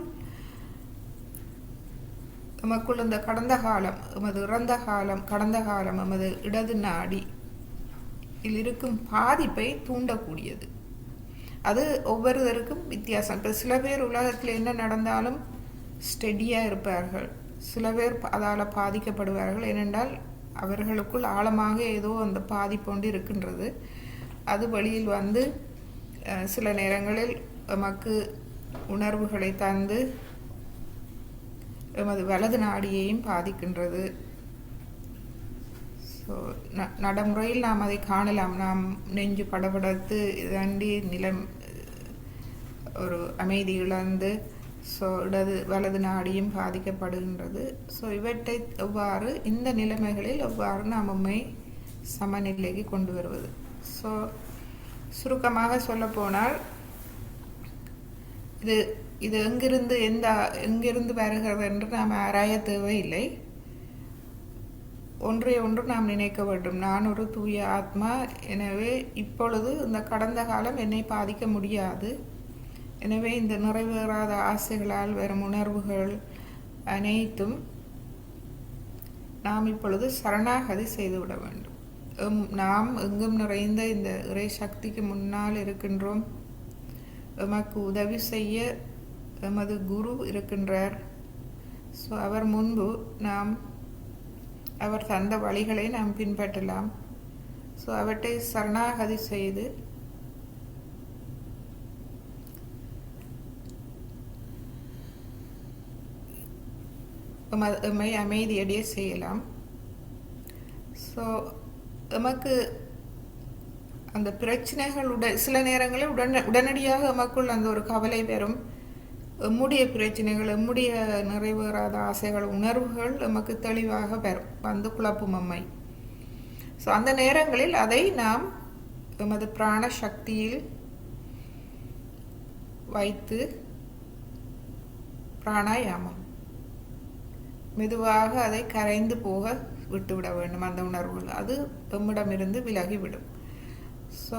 இந்த கடந்த காலம், எமது இறந்த காலம், கடந்த காலம், எமது இடது நாடி இதில் இருக்கும் பாதிப்பை தூண்டக்கூடியது. அது ஒவ்வொருவருக்கும் வித்தியாசம். இப்போ சில பேர் உலகத்தில் என்ன நடந்தாலும் ஸ்டெடியாக இருப்பார்கள், சில பேர் அதால் பாதிக்கப்படுவார்கள். ஏனென்றால் அவர்களுக்குள் ஆழமாக ஏதோ அந்த பாதிப்பு ஒன்று இருக்கின்றது. அது வெளியில் வந்து சில நேரங்களில் எமக்கு உணர்வுகளை தந்து எமது வலது நாடியையும் பாதிக்கின்றது. ஸோ நடைமுறையில் நாம் அதை காணலாம். நாம் நெஞ்சு படபடத்து தாண்டி நிலம் ஒரு அமைதி இழந்து ஸோ வலது நாடியும் பாதிக்கப்படுகின்றது. ஸோ இவற்றை எவ்வாறு இந்த நிலைமைகளில் எவ்வாறு நாம் உண்மை சமநிலைக்கு கொண்டு வருவது. ஸோ சுருக்கமாக சொல்லப்போனால் இது எங்கிருந்து வருகிறது என்று நாம் ஆராய தேவையில்லை. ஒன்றை ஒன்று நாம் நினைக்க வேண்டும். நான் ஒரு தூய ஆத்மா, எனவே இப்பொழுது இந்த கடந்த காலம் என்னை பாதிக்க முடியாது. எனவே இந்த நிறைவேறாத ஆசைகளால் வரும் உணர்வுகள் அனைத்தும் நாம் இப்பொழுது சரணாகதி செய்துவிட வேண்டும். நாம் எங்கும் நிறைந்த இந்த இறை சக்திக்கு முன்னால் இருக்கின்றோம். எமக்கு உதவி செய்ய எமது குரு இருக்கின்றார். ஸோ அவர் முன்பு அவர் தந்த வழிகளை நாம் பின்பற்றலாம். ஸோ அவற்றை சரணாகதி செய்து எம்மை அமைதியடைய செய்யலாம். ஸோ எமக்கு அந்த பிரச்சனைகளுடன் சில நேரங்களில் உடனடியாக எமக்குள் அந்த ஒரு கவலை வரும். எம்முடைய பிரச்சனைகள், எம்முடைய நிறைவேறாத ஆசைகள், உணர்வுகள் எமக்கு தெளிவாக வரும், வந்து குழப்பும் எம்மை. ஸோ அந்த நேரங்களில் அதை நாம் எமது பிராண சக்தியில் வைத்து பிராணாயாமம் மெதுவாக அதை கரைந்து போக விட்டுவிட வேண்டும். அந்த உணர்வுகள் அது எம்மிடமிருந்து விலகிவிடும். ஸோ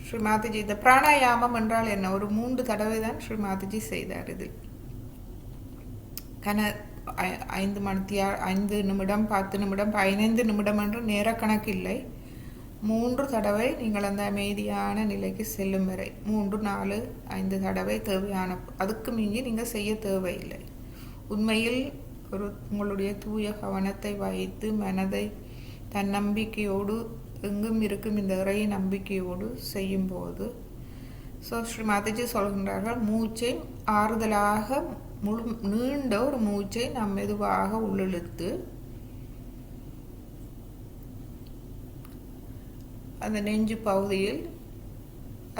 ஸ்ரீ மாதாஜி இந்த பிராணாயாமம் என்றால் என்ன? ஒரு 3 தடவை தான் ஸ்ரீ மாதாஜி செய்தார். இது 5 நிமிடம், 10 நிமிடம், 15 நிமிடம் என்று நேர கணக்கு இல்லை. 3 தடவை நீங்கள் அந்த அமைதியான நிலைக்கு செல்லும் வரை 3, 4, 5 தடவை தேவையான, அதுக்கு மீறி நீங்கள் செய்ய தேவையில்லை. உண்மையில் உங்களுடைய தூய கவனத்தை வைத்து மனதை தன்னம்பிக்கையோடு எங்கும் இருக்கும் இந்த இறை நம்பிக்கையோடு செய்யும்போது ஸ்ரீ மாதாஜி சொல்கின்றார்கள், மூச்சை ஆறுதலாக நீண்ட ஒரு மூச்சை நாம் மெதுவாக உள்ளிழுத்து அந்த நெஞ்சு பகுதியில்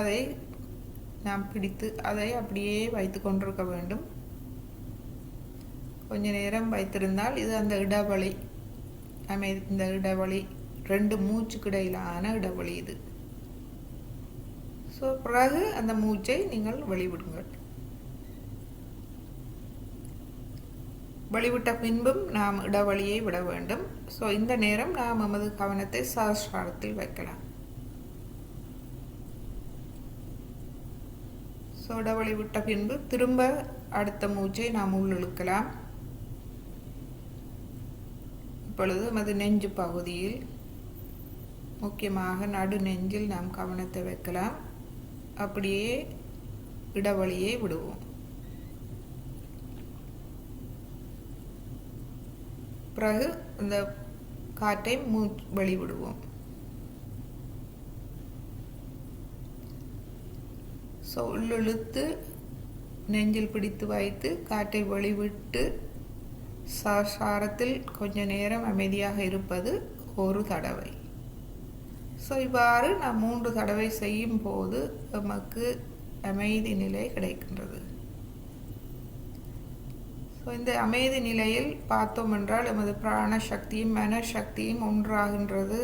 அதை நாம் பிடித்து அதை அப்படியே வைத்து கொண்டிருக்க வேண்டும். கொஞ்ச நேரம் வைத்திருந்தால் இது அந்த இடைவெளி, இந்த இடைவெளி 2 மூச்சுக்கு இடையிலான இடைவெளி இது. ஸோ பிறகு அந்த மூச்சை நீங்கள் வெளிவிடுங்கள். வெளிவிட்ட பின்பும் நாம் இடைவெளியை விட வேண்டும். ஸோ இந்த நேரம் நாம் நமது கவனத்தை சஹஸ்ராரத்தில் வைக்கலாம். ஸோ இடைவெளி விட்ட பின்பு திரும்ப அடுத்த மூச்சை நாம் உள்ளிழுக்கலாம். இப்பொழுது நமது நெஞ்சு பகுதியில், முக்கியமாக நடு நெஞ்சில் நாம் கவனத்தை வைக்கலாம். அப்படியே இடைவெளியை விடுவோம். பிறகு இந்த காற்றை வெளிவிடுவோம். ஸோ உள்ளிழுத்து நெஞ்சில் பிடித்து வைத்து காற்றை வெளிவிட்டு சஹஸ்ராரத்தில் கொஞ்ச நேரம் அமைதியாக இருப்பது ஒரு தடவை. ஸோ இவ்வாறு நாம் 3 தடவை செய்யும் போது நமக்கு அமைதி நிலை கிடைக்கின்றது. ஸோ இந்த அமைதி நிலையில் பார்த்தோம் என்றால் நமது பிராண சக்தியும் மனசக்தியும் ஒன்றாகின்றது.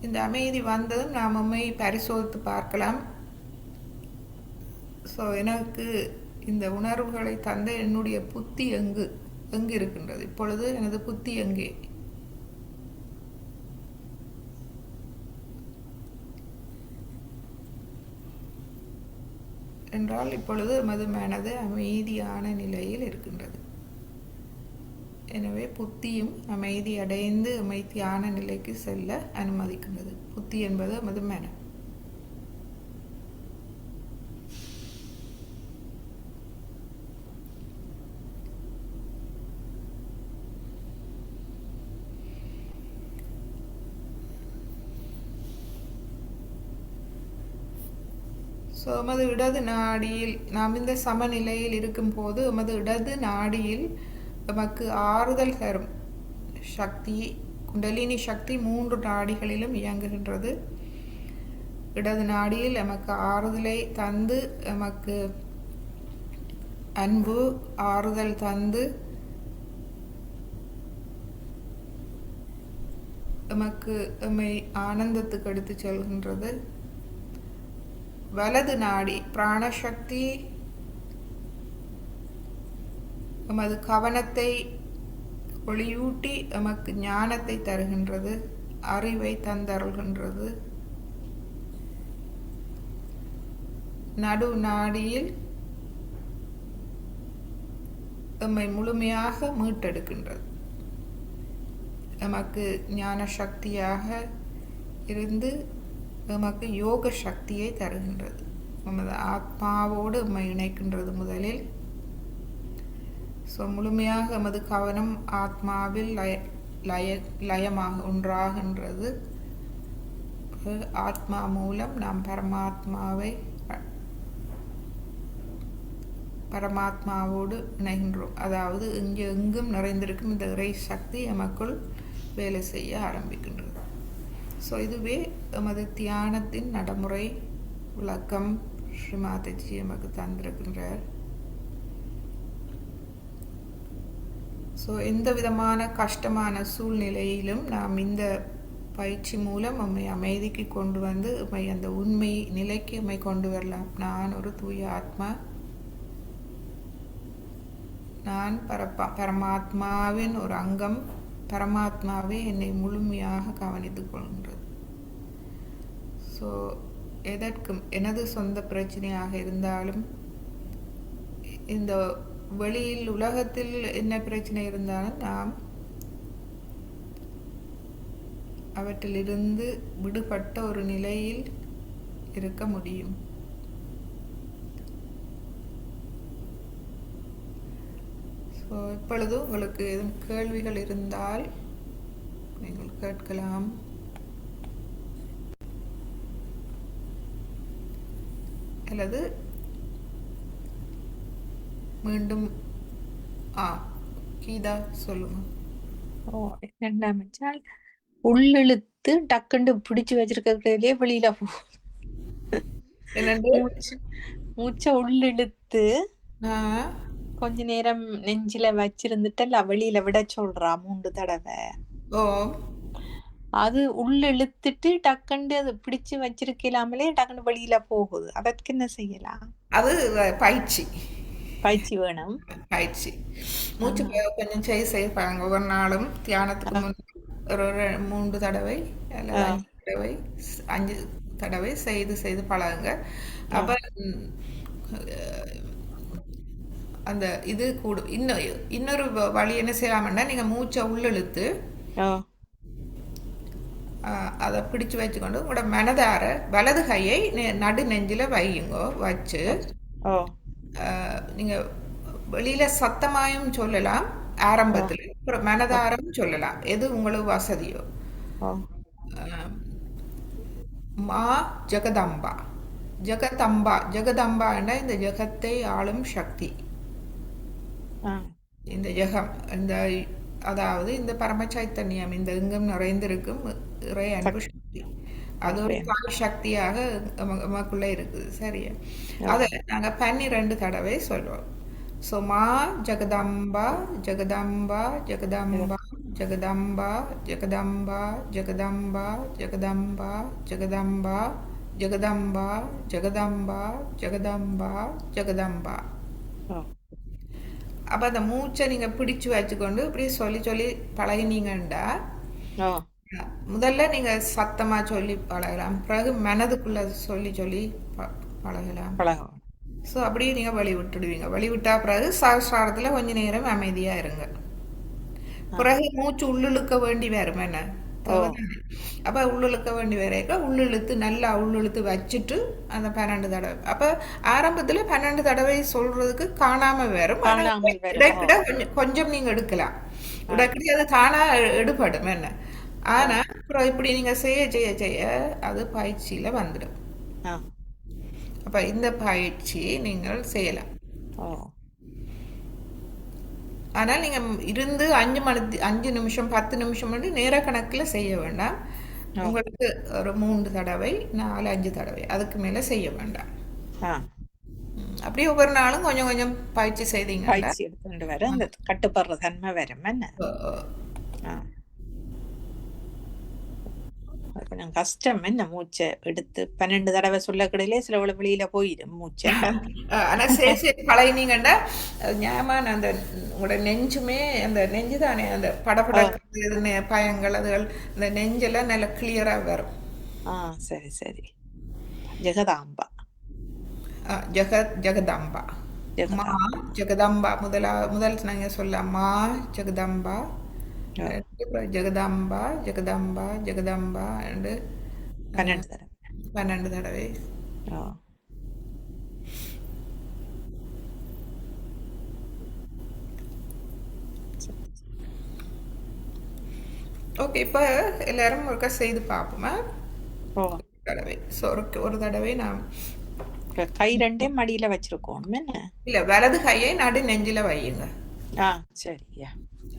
இந்த அமைதி வந்ததும் நாம் நம்மை பரிசோதித்து பார்க்கலாம். ஸோ எனக்கு இந்த உணர்வுகளை தந்த என்னுடைய புத்தி எங்கு இருக்கின்றது? இப்பொழுது எனது புத்தி எங்கே? என்றால் இப்பொழுது எமது மனது அமைதியான நிலையில் இருக்கின்றது. எனவே புத்தியும் அமைதி அடைந்து அமைதியான நிலைக்கு செல்ல அனுமதிக்கின்றது. புத்தி என்பது எமது மனம். ஸோ எமது இடது நாடியில் நாம் இந்த சமநிலையில் இருக்கும்போது எமது இடது நாடியில் நமக்கு ஆறுதல் தரும் சக்தி, குண்டலினி சக்தி 3 நாடிகளிலும் இயங்குகின்றது. இடது நாடியில் நமக்கு ஆறுதலை தந்து, நமக்கு அன்பு ஆறுதல் தந்து, நமக்கு எம்மை ஆனந்தத்துக்கு எடுத்து செல்கின்றது. வலது நாடி பிராணசக்தி எமது கவனத்தை ஒளியூட்டி எமக்கு ஞானத்தை தருகின்றது, அறிவை தந்தருள்கின்றது. நடு நாடியில் எம்மை முழுமையாக மீட்டெடுக்கின்றது, எமக்கு ஞான சக்தியாக இருந்து எமக்கு யோக சக்தியை தருகின்றது. நமது ஆத்மாவோடு எம்மை இணைக்கின்றது முதலில். ஸோ முழுமையாக எமது கவனம் ஆத்மாவில் லயமாக ஒன்றாகின்றது. ஆத்மா மூலம் நாம் பரமாத்மாவோடு இணைகின்றோம். அதாவது இங்கே எங்கும் நிறைந்திருக்கும் இந்த இறை சக்தி எமக்குள் வேலை செய்ய ஆரம்பிக்கின்றது. ஸோ இதுவே எமது தியானத்தின் நடைமுறை விளக்கம் ஸ்ரீமாதஜி எமக்கு தந்திருக்கின்றார். ஸோ எந்த விதமான கஷ்டமான சூழ்நிலையிலும் நாம் இந்த பயிற்சி மூலம் நம்மை அமைதிக்கு கொண்டு வந்து நம்மை அந்த உண்மை நிலைக்கு நம்மை கொண்டு வரலாம். நான் ஒரு தூய ஆத்மா, நான் பரமாத்மாவின் ஒரு அங்கம், பரமாத்மாவே என்னை முழுமையாக கவனித்துக் கொள்கின்றது. ஸோ எதற்கும் எனது சொந்த பிரச்சனையாக இருந்தாலும், இந்த வெளியில் உலகத்தில் என்ன பிரச்சனை இருந்தாலும் நாம் அவற்றிலிருந்து விடுபட்ட ஒரு நிலையில் இருக்க முடியும். ஸோ இப்பொழுது உங்களுக்கு எதுவும் கேள்விகள் இருந்தால் நீங்கள் கேட்கலாம். அல்லது மீண்டும் கீதா சொல்லுங்க. என்னென்ன வச்சால் உள்ளிழுத்து டக்குண்டு பிடிச்சு வச்சிருக்கிறதுலயே வெளியில மூச்சை உள்ளிழுத்து கொஞ்ச நேரம் நெஞ்சில வச்சிருந்துட்டு வெளியில விட சொல்றா 3 தடவை. அது உள்ளிழுத்துட்டு டக்குண்டு அது பிடிச்சு வச்சிருக்கலாமலே டக்குன்னு வெளியில போகுது. அதற்கு என்ன செய்யலாம்? அது பயிற்சி வேணும். பயிற்சி மூச்சு கொஞ்சம் செய்ய பாருங்க. ஒவ்வொரு நாளும் தியானத்துக்கு முன் ஒரு 3 தடவை அல்லது 5 தடவை 5 தடவை செய்து பழகுங்க. அப்ப அந்த இது கூடும். இன்னொரு வழி என்ன செய்யலாம்னா, நீங்க மூச்சை உள்ளிழுத்து அதை பிடிச்சு வச்சுக்கொண்டு உங்களோட மனதார வலது கையை நடு நெஞ்சில வையுங்க. வச்சு நீங்க வெளியில சத்தமாயும் சொல்லலாம், ஆரம்பத்துல அப்புறம் மனதாரம் சொல்லலாம், எது உங்களுக்கு வசதியோ. மா ஜெகதம்பா. ஜெகதம்பான்னா இந்த ஜெகத்தை ஆளும் சக்தி. இந்த ஜெகம், அதாவது இந்த பரம சைத்தன்யம், இந்த எங்கும் நிறைந்திருக்கும் இறை அன்பு சக்தி, அது ஒரு தாய் சக்தியாக நமக்குள்ள இருக்குது. சரியா? அதை நாங்க 12 தடவை சொல்லுவோம். ஸோ மா ஜெகதம்பா ஜெகதம்பா ஜெகதம்பா ஜெகதம்பா ஜெகதம்பா ஜெகதம்பா ஜெகதம்பா ஜெகதம்பா ஜெகதம்பா ஜெகதம்பா ஜெகதம்பா ஜெகதம்பா. அப்ப அந்த மூச்சை நீங்க பிடிச்சு வச்சுக்கொண்டு இப்படி சொல்லி பழகினீங்கண்டா, முதல்ல நீங்க சத்தமா சொல்லி பழகலாம், பிறகு மனதுக்குள்ள சொல்லி பழகலாம். ஸோ அப்படியே நீங்கள் வழி விட்டுடுவீங்க. வழி விட்டா பிறகு சகஸ்ராரத்தில் கொஞ்ச நேரம் அமைதியாக இருங்க. பிறகு மூச்சு உள்ளிழுக்க வேண்டி வரும் என்ன ஓ அப்போ உள்ளிழுக்க வேண்டி வரைக்க உள்ளிழுத்து நல்லா உள்ளிழுத்து வச்சுட்டு அந்த 12 தடவை. அப்போ ஆரம்பத்தில் 12 தடவை சொல்றதுக்கு காணாம வரும். ஆனா காணாமல் வரும். இடைக்கிட கொஞ்சம் நீங்க எடுக்கலாம். இடைக்கிட அது தானா எடுபடும் என்ன. ஆனா அப்புறம் இப்படி நீங்க செய்ய செய்ய செய்ய அது பயிற்சியில வந்துடும். ஆ அப்ப இந்த பயிற்சி நீங்கள் செய்யலாம். ஓ ஆனால் நீங்க இருந்து 5 நிமிஷம் 10 நிமிஷம் வந்து நேர கணக்குல செய்ய வேண்டாம். ஓ உங்களுக்கு ஒரு 3 தடவை 4 5 தடவை அதுக்கு மேல செய்ய வேண்டாம். ஆ அப்படியே ஒவ்வொரு நாளும் கொஞ்சம் கொஞ்சம் பயிற்சி செய்தீங்கன்னா பயிற்சி எடுத்துட்டு வர அந்த கட்டுப்படுற தன்மை வரும் என்ன. ஆ அது கொஞ்சம் கஷ்டம் என்ன மூச்சை எடுத்து 12 தடவை சொல்லக்கிடையிலே சில வெளியில போயிடும் மூச்சை. ஆனா சரி பழகினீங்கன்னா ஞாபகம் அந்த உங்களோட நெஞ்சுமே அந்த நெஞ்சு தானே அந்த படபடக்கிறது பயங்கள் அதுகள் இந்த நெஞ்செல்லாம் நல்லா கிளியரா வரும். ஆ சரி சரி. ஜெகதாம்பா ஜெகதாம்பா மா ஜெகதாம்பா. ஜெகதாம்பா முதல் நாங்க சொல்லலாம் மா ஜெகதாம்பா ஓ அப்புறம் ஜெகதாம்பா ஜெகதாம்பா ஜெகதாம்பா 12 தடவை. 12 தடவை. ஓ சரி. ஓகே இப்போ எல்லாரும் ஒருக்கா செய்து பார்ப்போமா. ஓ தடவை ஸோ ஒரு தடவை நான் கை ரெண்டையும் மடியில வச்சிருக்கோம் என்ன. இல்லை வலது கையை நடு நெஞ்சில வையுங்க. ஆ சரியா.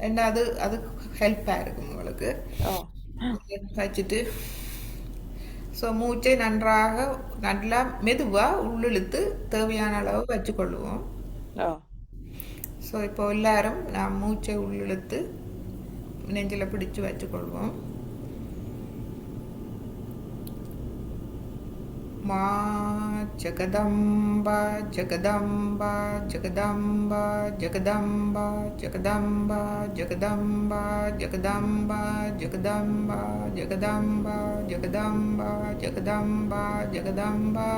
ஏன்னா அது ஹெல்ப்பாக இருக்கும் உங்களுக்கு. ஓ வச்சுட்டு ஸோ மூச்சை நல்லா மெதுவாக உள்ளிழுத்து தேவையான அளவு வச்சுக்கொள்ளுவோம். ஓ ஸோ இப்போ எல்லாரும் நான் மூச்சை உள்ளிழுத்து நெஞ்சில் பிடிச்சு வச்சுக்கொள்வோம். மா ஜெகதம்பா ஜெகதம்பா ஜெகதம்பா ஜெகதம்பா ஜெகதம்பா ஜெகதம்பா ஜெகதம்பா ஜெகதம்பா ஜெகதம்பா ஜெகதம்பா ஜெகதம்பா ஜெகதம்பா.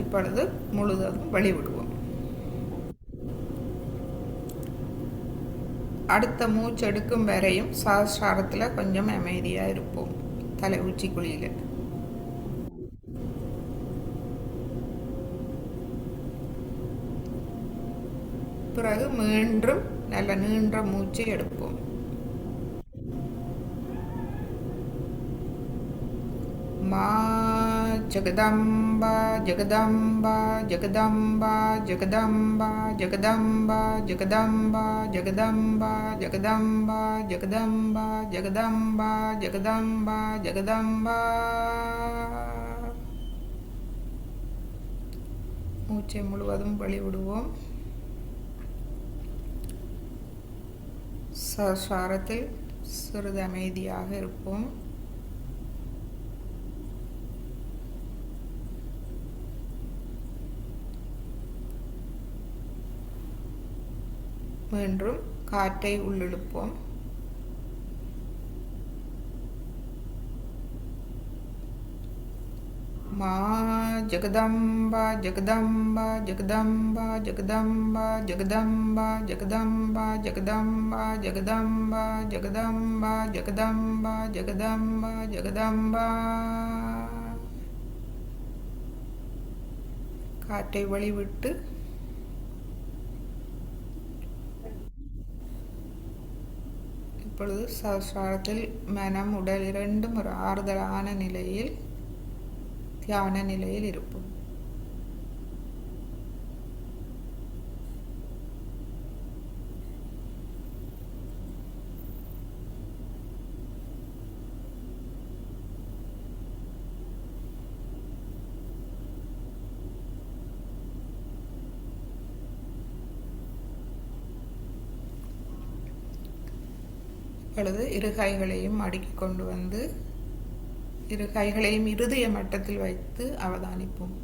இப்பொழுது முழுவதும் வழிவிடுவோம். அடுத்த மூச்சு எடுக்கும் வரையும் சகஸ்ராரத்தில் கொஞ்சம் அமைதியாக இருப்போம். தலை உச்சி குழியில் பிறகு மீண்டும் நல்ல நீண்ட மூச்சை எடுப்போம். மா ஜெகதம்பா ஜெகதம்பா ஜெகதம்பா ஜெகதம்பா ஜெகதம்பா ஜெகதம்பா ஜெகதம்பா ஜெகதம்பா ஜெகதம்பா ஜெகதம்பா ஜெகதம்பா ஜெகதம்பா. மூச்சை முழுவதும் வெளிவிடுவோம். சகஸ்ராரத்தில் சிறிது அமைதியாக இருப்போம். மீண்டும் காற்றை உள்ளிழுப்போம். மா ஜெகதம்பா ஜெகதம்பா ஜெகதம்பா ஜெகதம்பா ஜெகதம்பா ஜெகதம்பா ஜெகதம்பா ஜெகதம்பா ஜெகதம்பா ஜெகதம்பா ஜெகதம்பா ஜெகதம்பா. காற்றை வெளிவிட்டு இப்பொழுது சகஸ்ராரத்தில் மனம் உடல் இரண்டும் ஒரு ஆறுதலான நிலையில் தியான நிலையில் இருப்போம். இப்பொழுது இரு கைகளையும் அடுக்கிக் கொண்டு வந்து இரு கைகளையும் இருதய மட்டத்தில் வைத்து அவதானிப்போம்.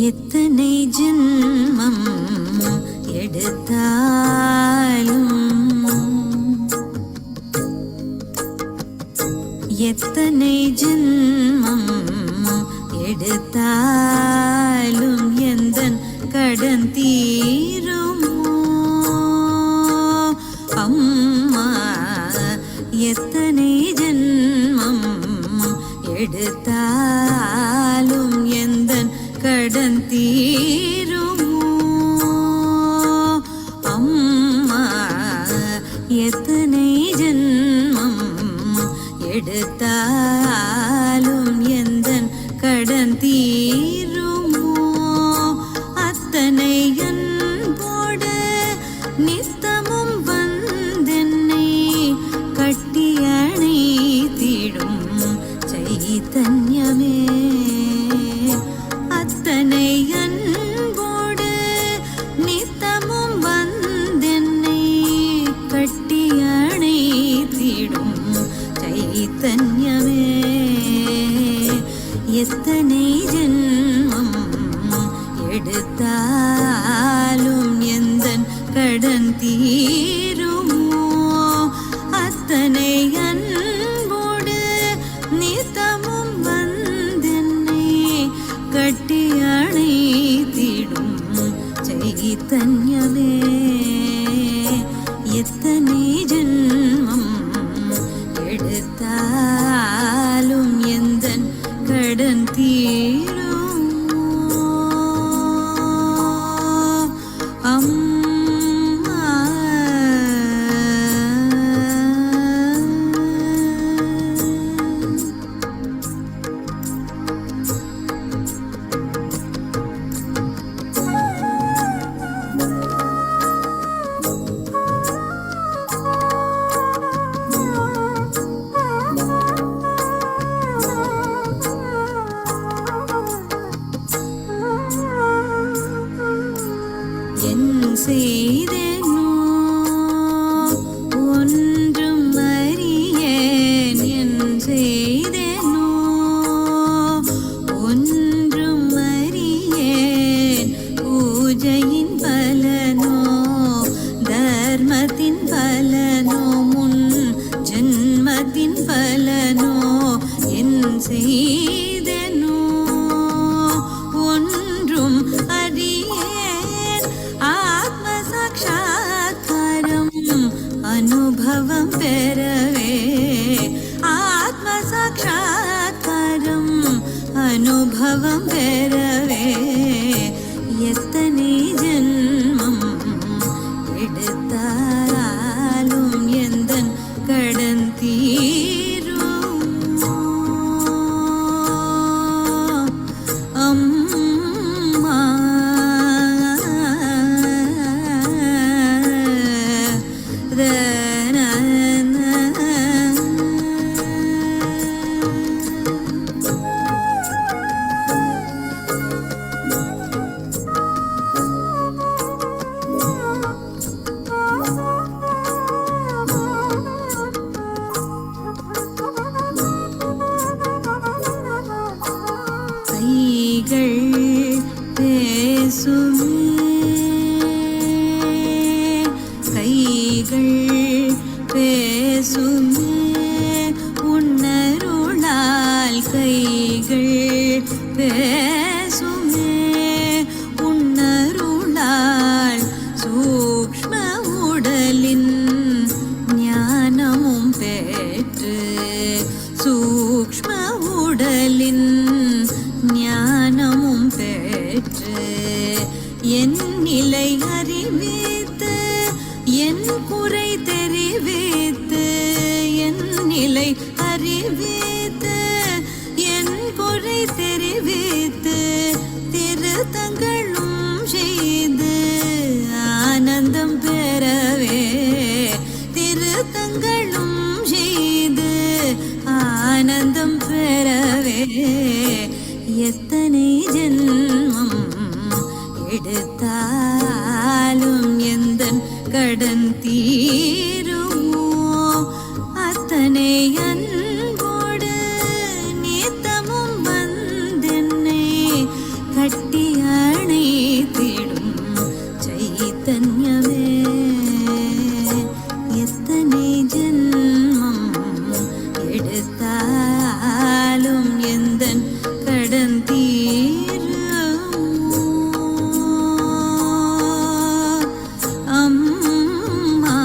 எத்தனை ஜென்மம் எடுத்தாலும் எத்தனை ஜென்மம் எடுத்தாலும் எந்தன் கடன் தீருமோ அம்மா எத்தனை ஜென்மம் எடுத்தாலும் எந்தன் கடன் தீருமோ அம்மா எத்தனை ஜென்மம் எடுத்தாலும் எந்தன் கடன் தீருமோ அத்தனை அன்போடு நித்தமும் வந்தென்னை கட்டி அணைத்திடும் சைத்தன்யமே அத்தனை அன்போடு நித்தமும் வந்தென்னை கட்டி அணைத்திடும் சைத்தன்யமே எத்தனை ஜென்மம் எடுத்தாலும் எந்தன் கடன் தீருமோ அத்தனை அன்போடு நித்தமும் வந்தென்னை கட்டி அணைத்திடும் சைத்தன்யமே எத்தனை ஜென்மம் எடுத்தாலும் எந்தன் கடன் தீருமோ அம்மா என் செய்தேனோ ஒன்றும் அறியேன் என் செய்தேனோ ஒன்றும் அறியேன் பூஜையின் பலனோ தர்மத்தின் பலனோ முன் ஜென்மத்தின் பலனோ என் செய்தேனோ ஒன்றும் அறியேன் ஆத்ம சாட்சாத்காரம் அனுபவம் பெறவே ஆத்ம சாட்சாத்காரம் அனுபவம் பெறவே எத்தனை ஜென்மம் எடுத்தாலும் எந்தன் கடன் தீருமோ அம்மா ர நிலை அறிவித்து என் குறை தெரிவித்து என் நிலை அறிவித்து என் குறை தெரிவித்து திருத்தங்களும் செய்து ஆனந்தம் பெறவே திருத்தங்களும் செய்து ஆனந்தம் பெறவே எத்தனை ஜென்மம் எடுத்தாலும் எந்தன் கடன் தீருமோ அத்தனை அன்போடு நித்தமும் வந்தென்னை கட்டி அணைத்திடும் சைத்தன்யமே எத்தனை ஜென்மம் எடுத்தாலும் எந்தன் கடன் தீருமோ அம்மா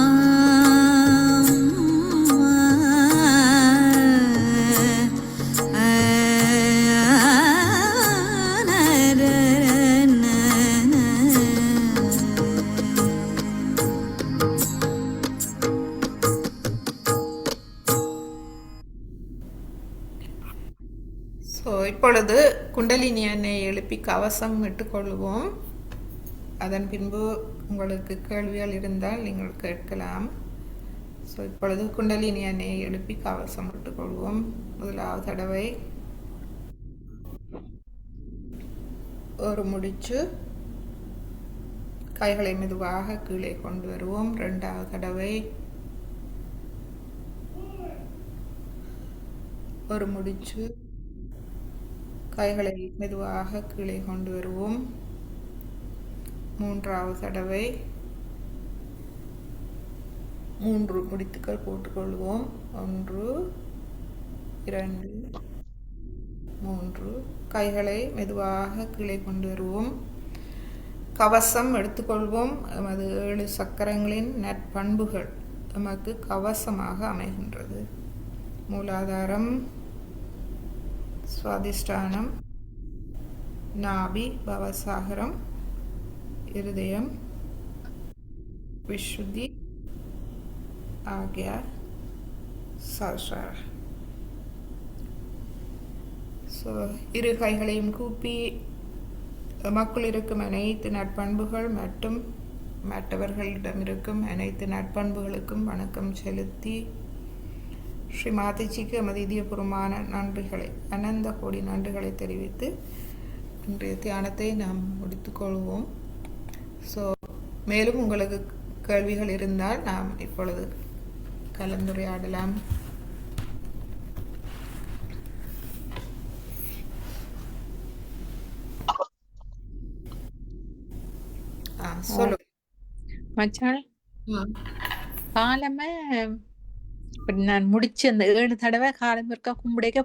ஸோ இப்பொழுது குண்டலினி எண்ணெயை எழுப்பி கவசம் இட்டுக்கொள்வோம். அதன் பின்பு உங்களுக்கு கேள்விகள் இருந்தால் நீங்கள் கேட்கலாம். ஸோ இப்பொழுது குண்டலினி எண்ணெயை எழுப்பி கவசம் இட்டுக்கொள்வோம். முதலாவது தடவை ஒரு முடிச்சு கைகளை மெதுவாக கீழே கொண்டு வருவோம். இரண்டாவது தடவை ஒரு முடிச்சு கைகளை மெதுவாக கீழே கொண்டு வருவோம். மூன்றாவது தடவை 3 முடித்துக்கள் போட்டுக்கொள்வோம். 1 2 3 கைகளை மெதுவாக கீழே கொண்டு வருவோம். கவசம் எடுத்துக்கொள்வோம். எமது 7 சக்கரங்களின் நற்பண்புகள் நமக்கு கவசமாக அமைகின்றது. மூலாதாரம், சுவாதிஷ்டானம், நாபி, பவசாகரம், இருதயம், விசுத்தி ஆக்யா, சஹஸ்ரார. ஸோ இரு கைகளையும் கூப்பி எமக்குள் இருக்கும் அனைத்து நற்பண்புகள் மற்றும் மற்றவர்களிடம் இருக்கும் அனைத்து நற்பண்புகளுக்கும் வணக்கம் செலுத்தி ஸ்ரீ மாதாஜிக்கு எமது இதயபூர்வமான நன்றிகளை, அனந்த கோடி நன்றிகளை தெரிவித்து இன்றைய தியானத்தை நாம் முடித்துக்கொள்வோம். ஸோ மேலும் உங்களுக்கு கேள்விகள் இருந்தால் நாம் இப்பொழுது கலந்துரையாடலாம். சொல்லு மச்சான் காலமே இப்ப நான் முடிச்சு அந்த 7 தடவை காலம் இருக்கா கும்பிடைக்க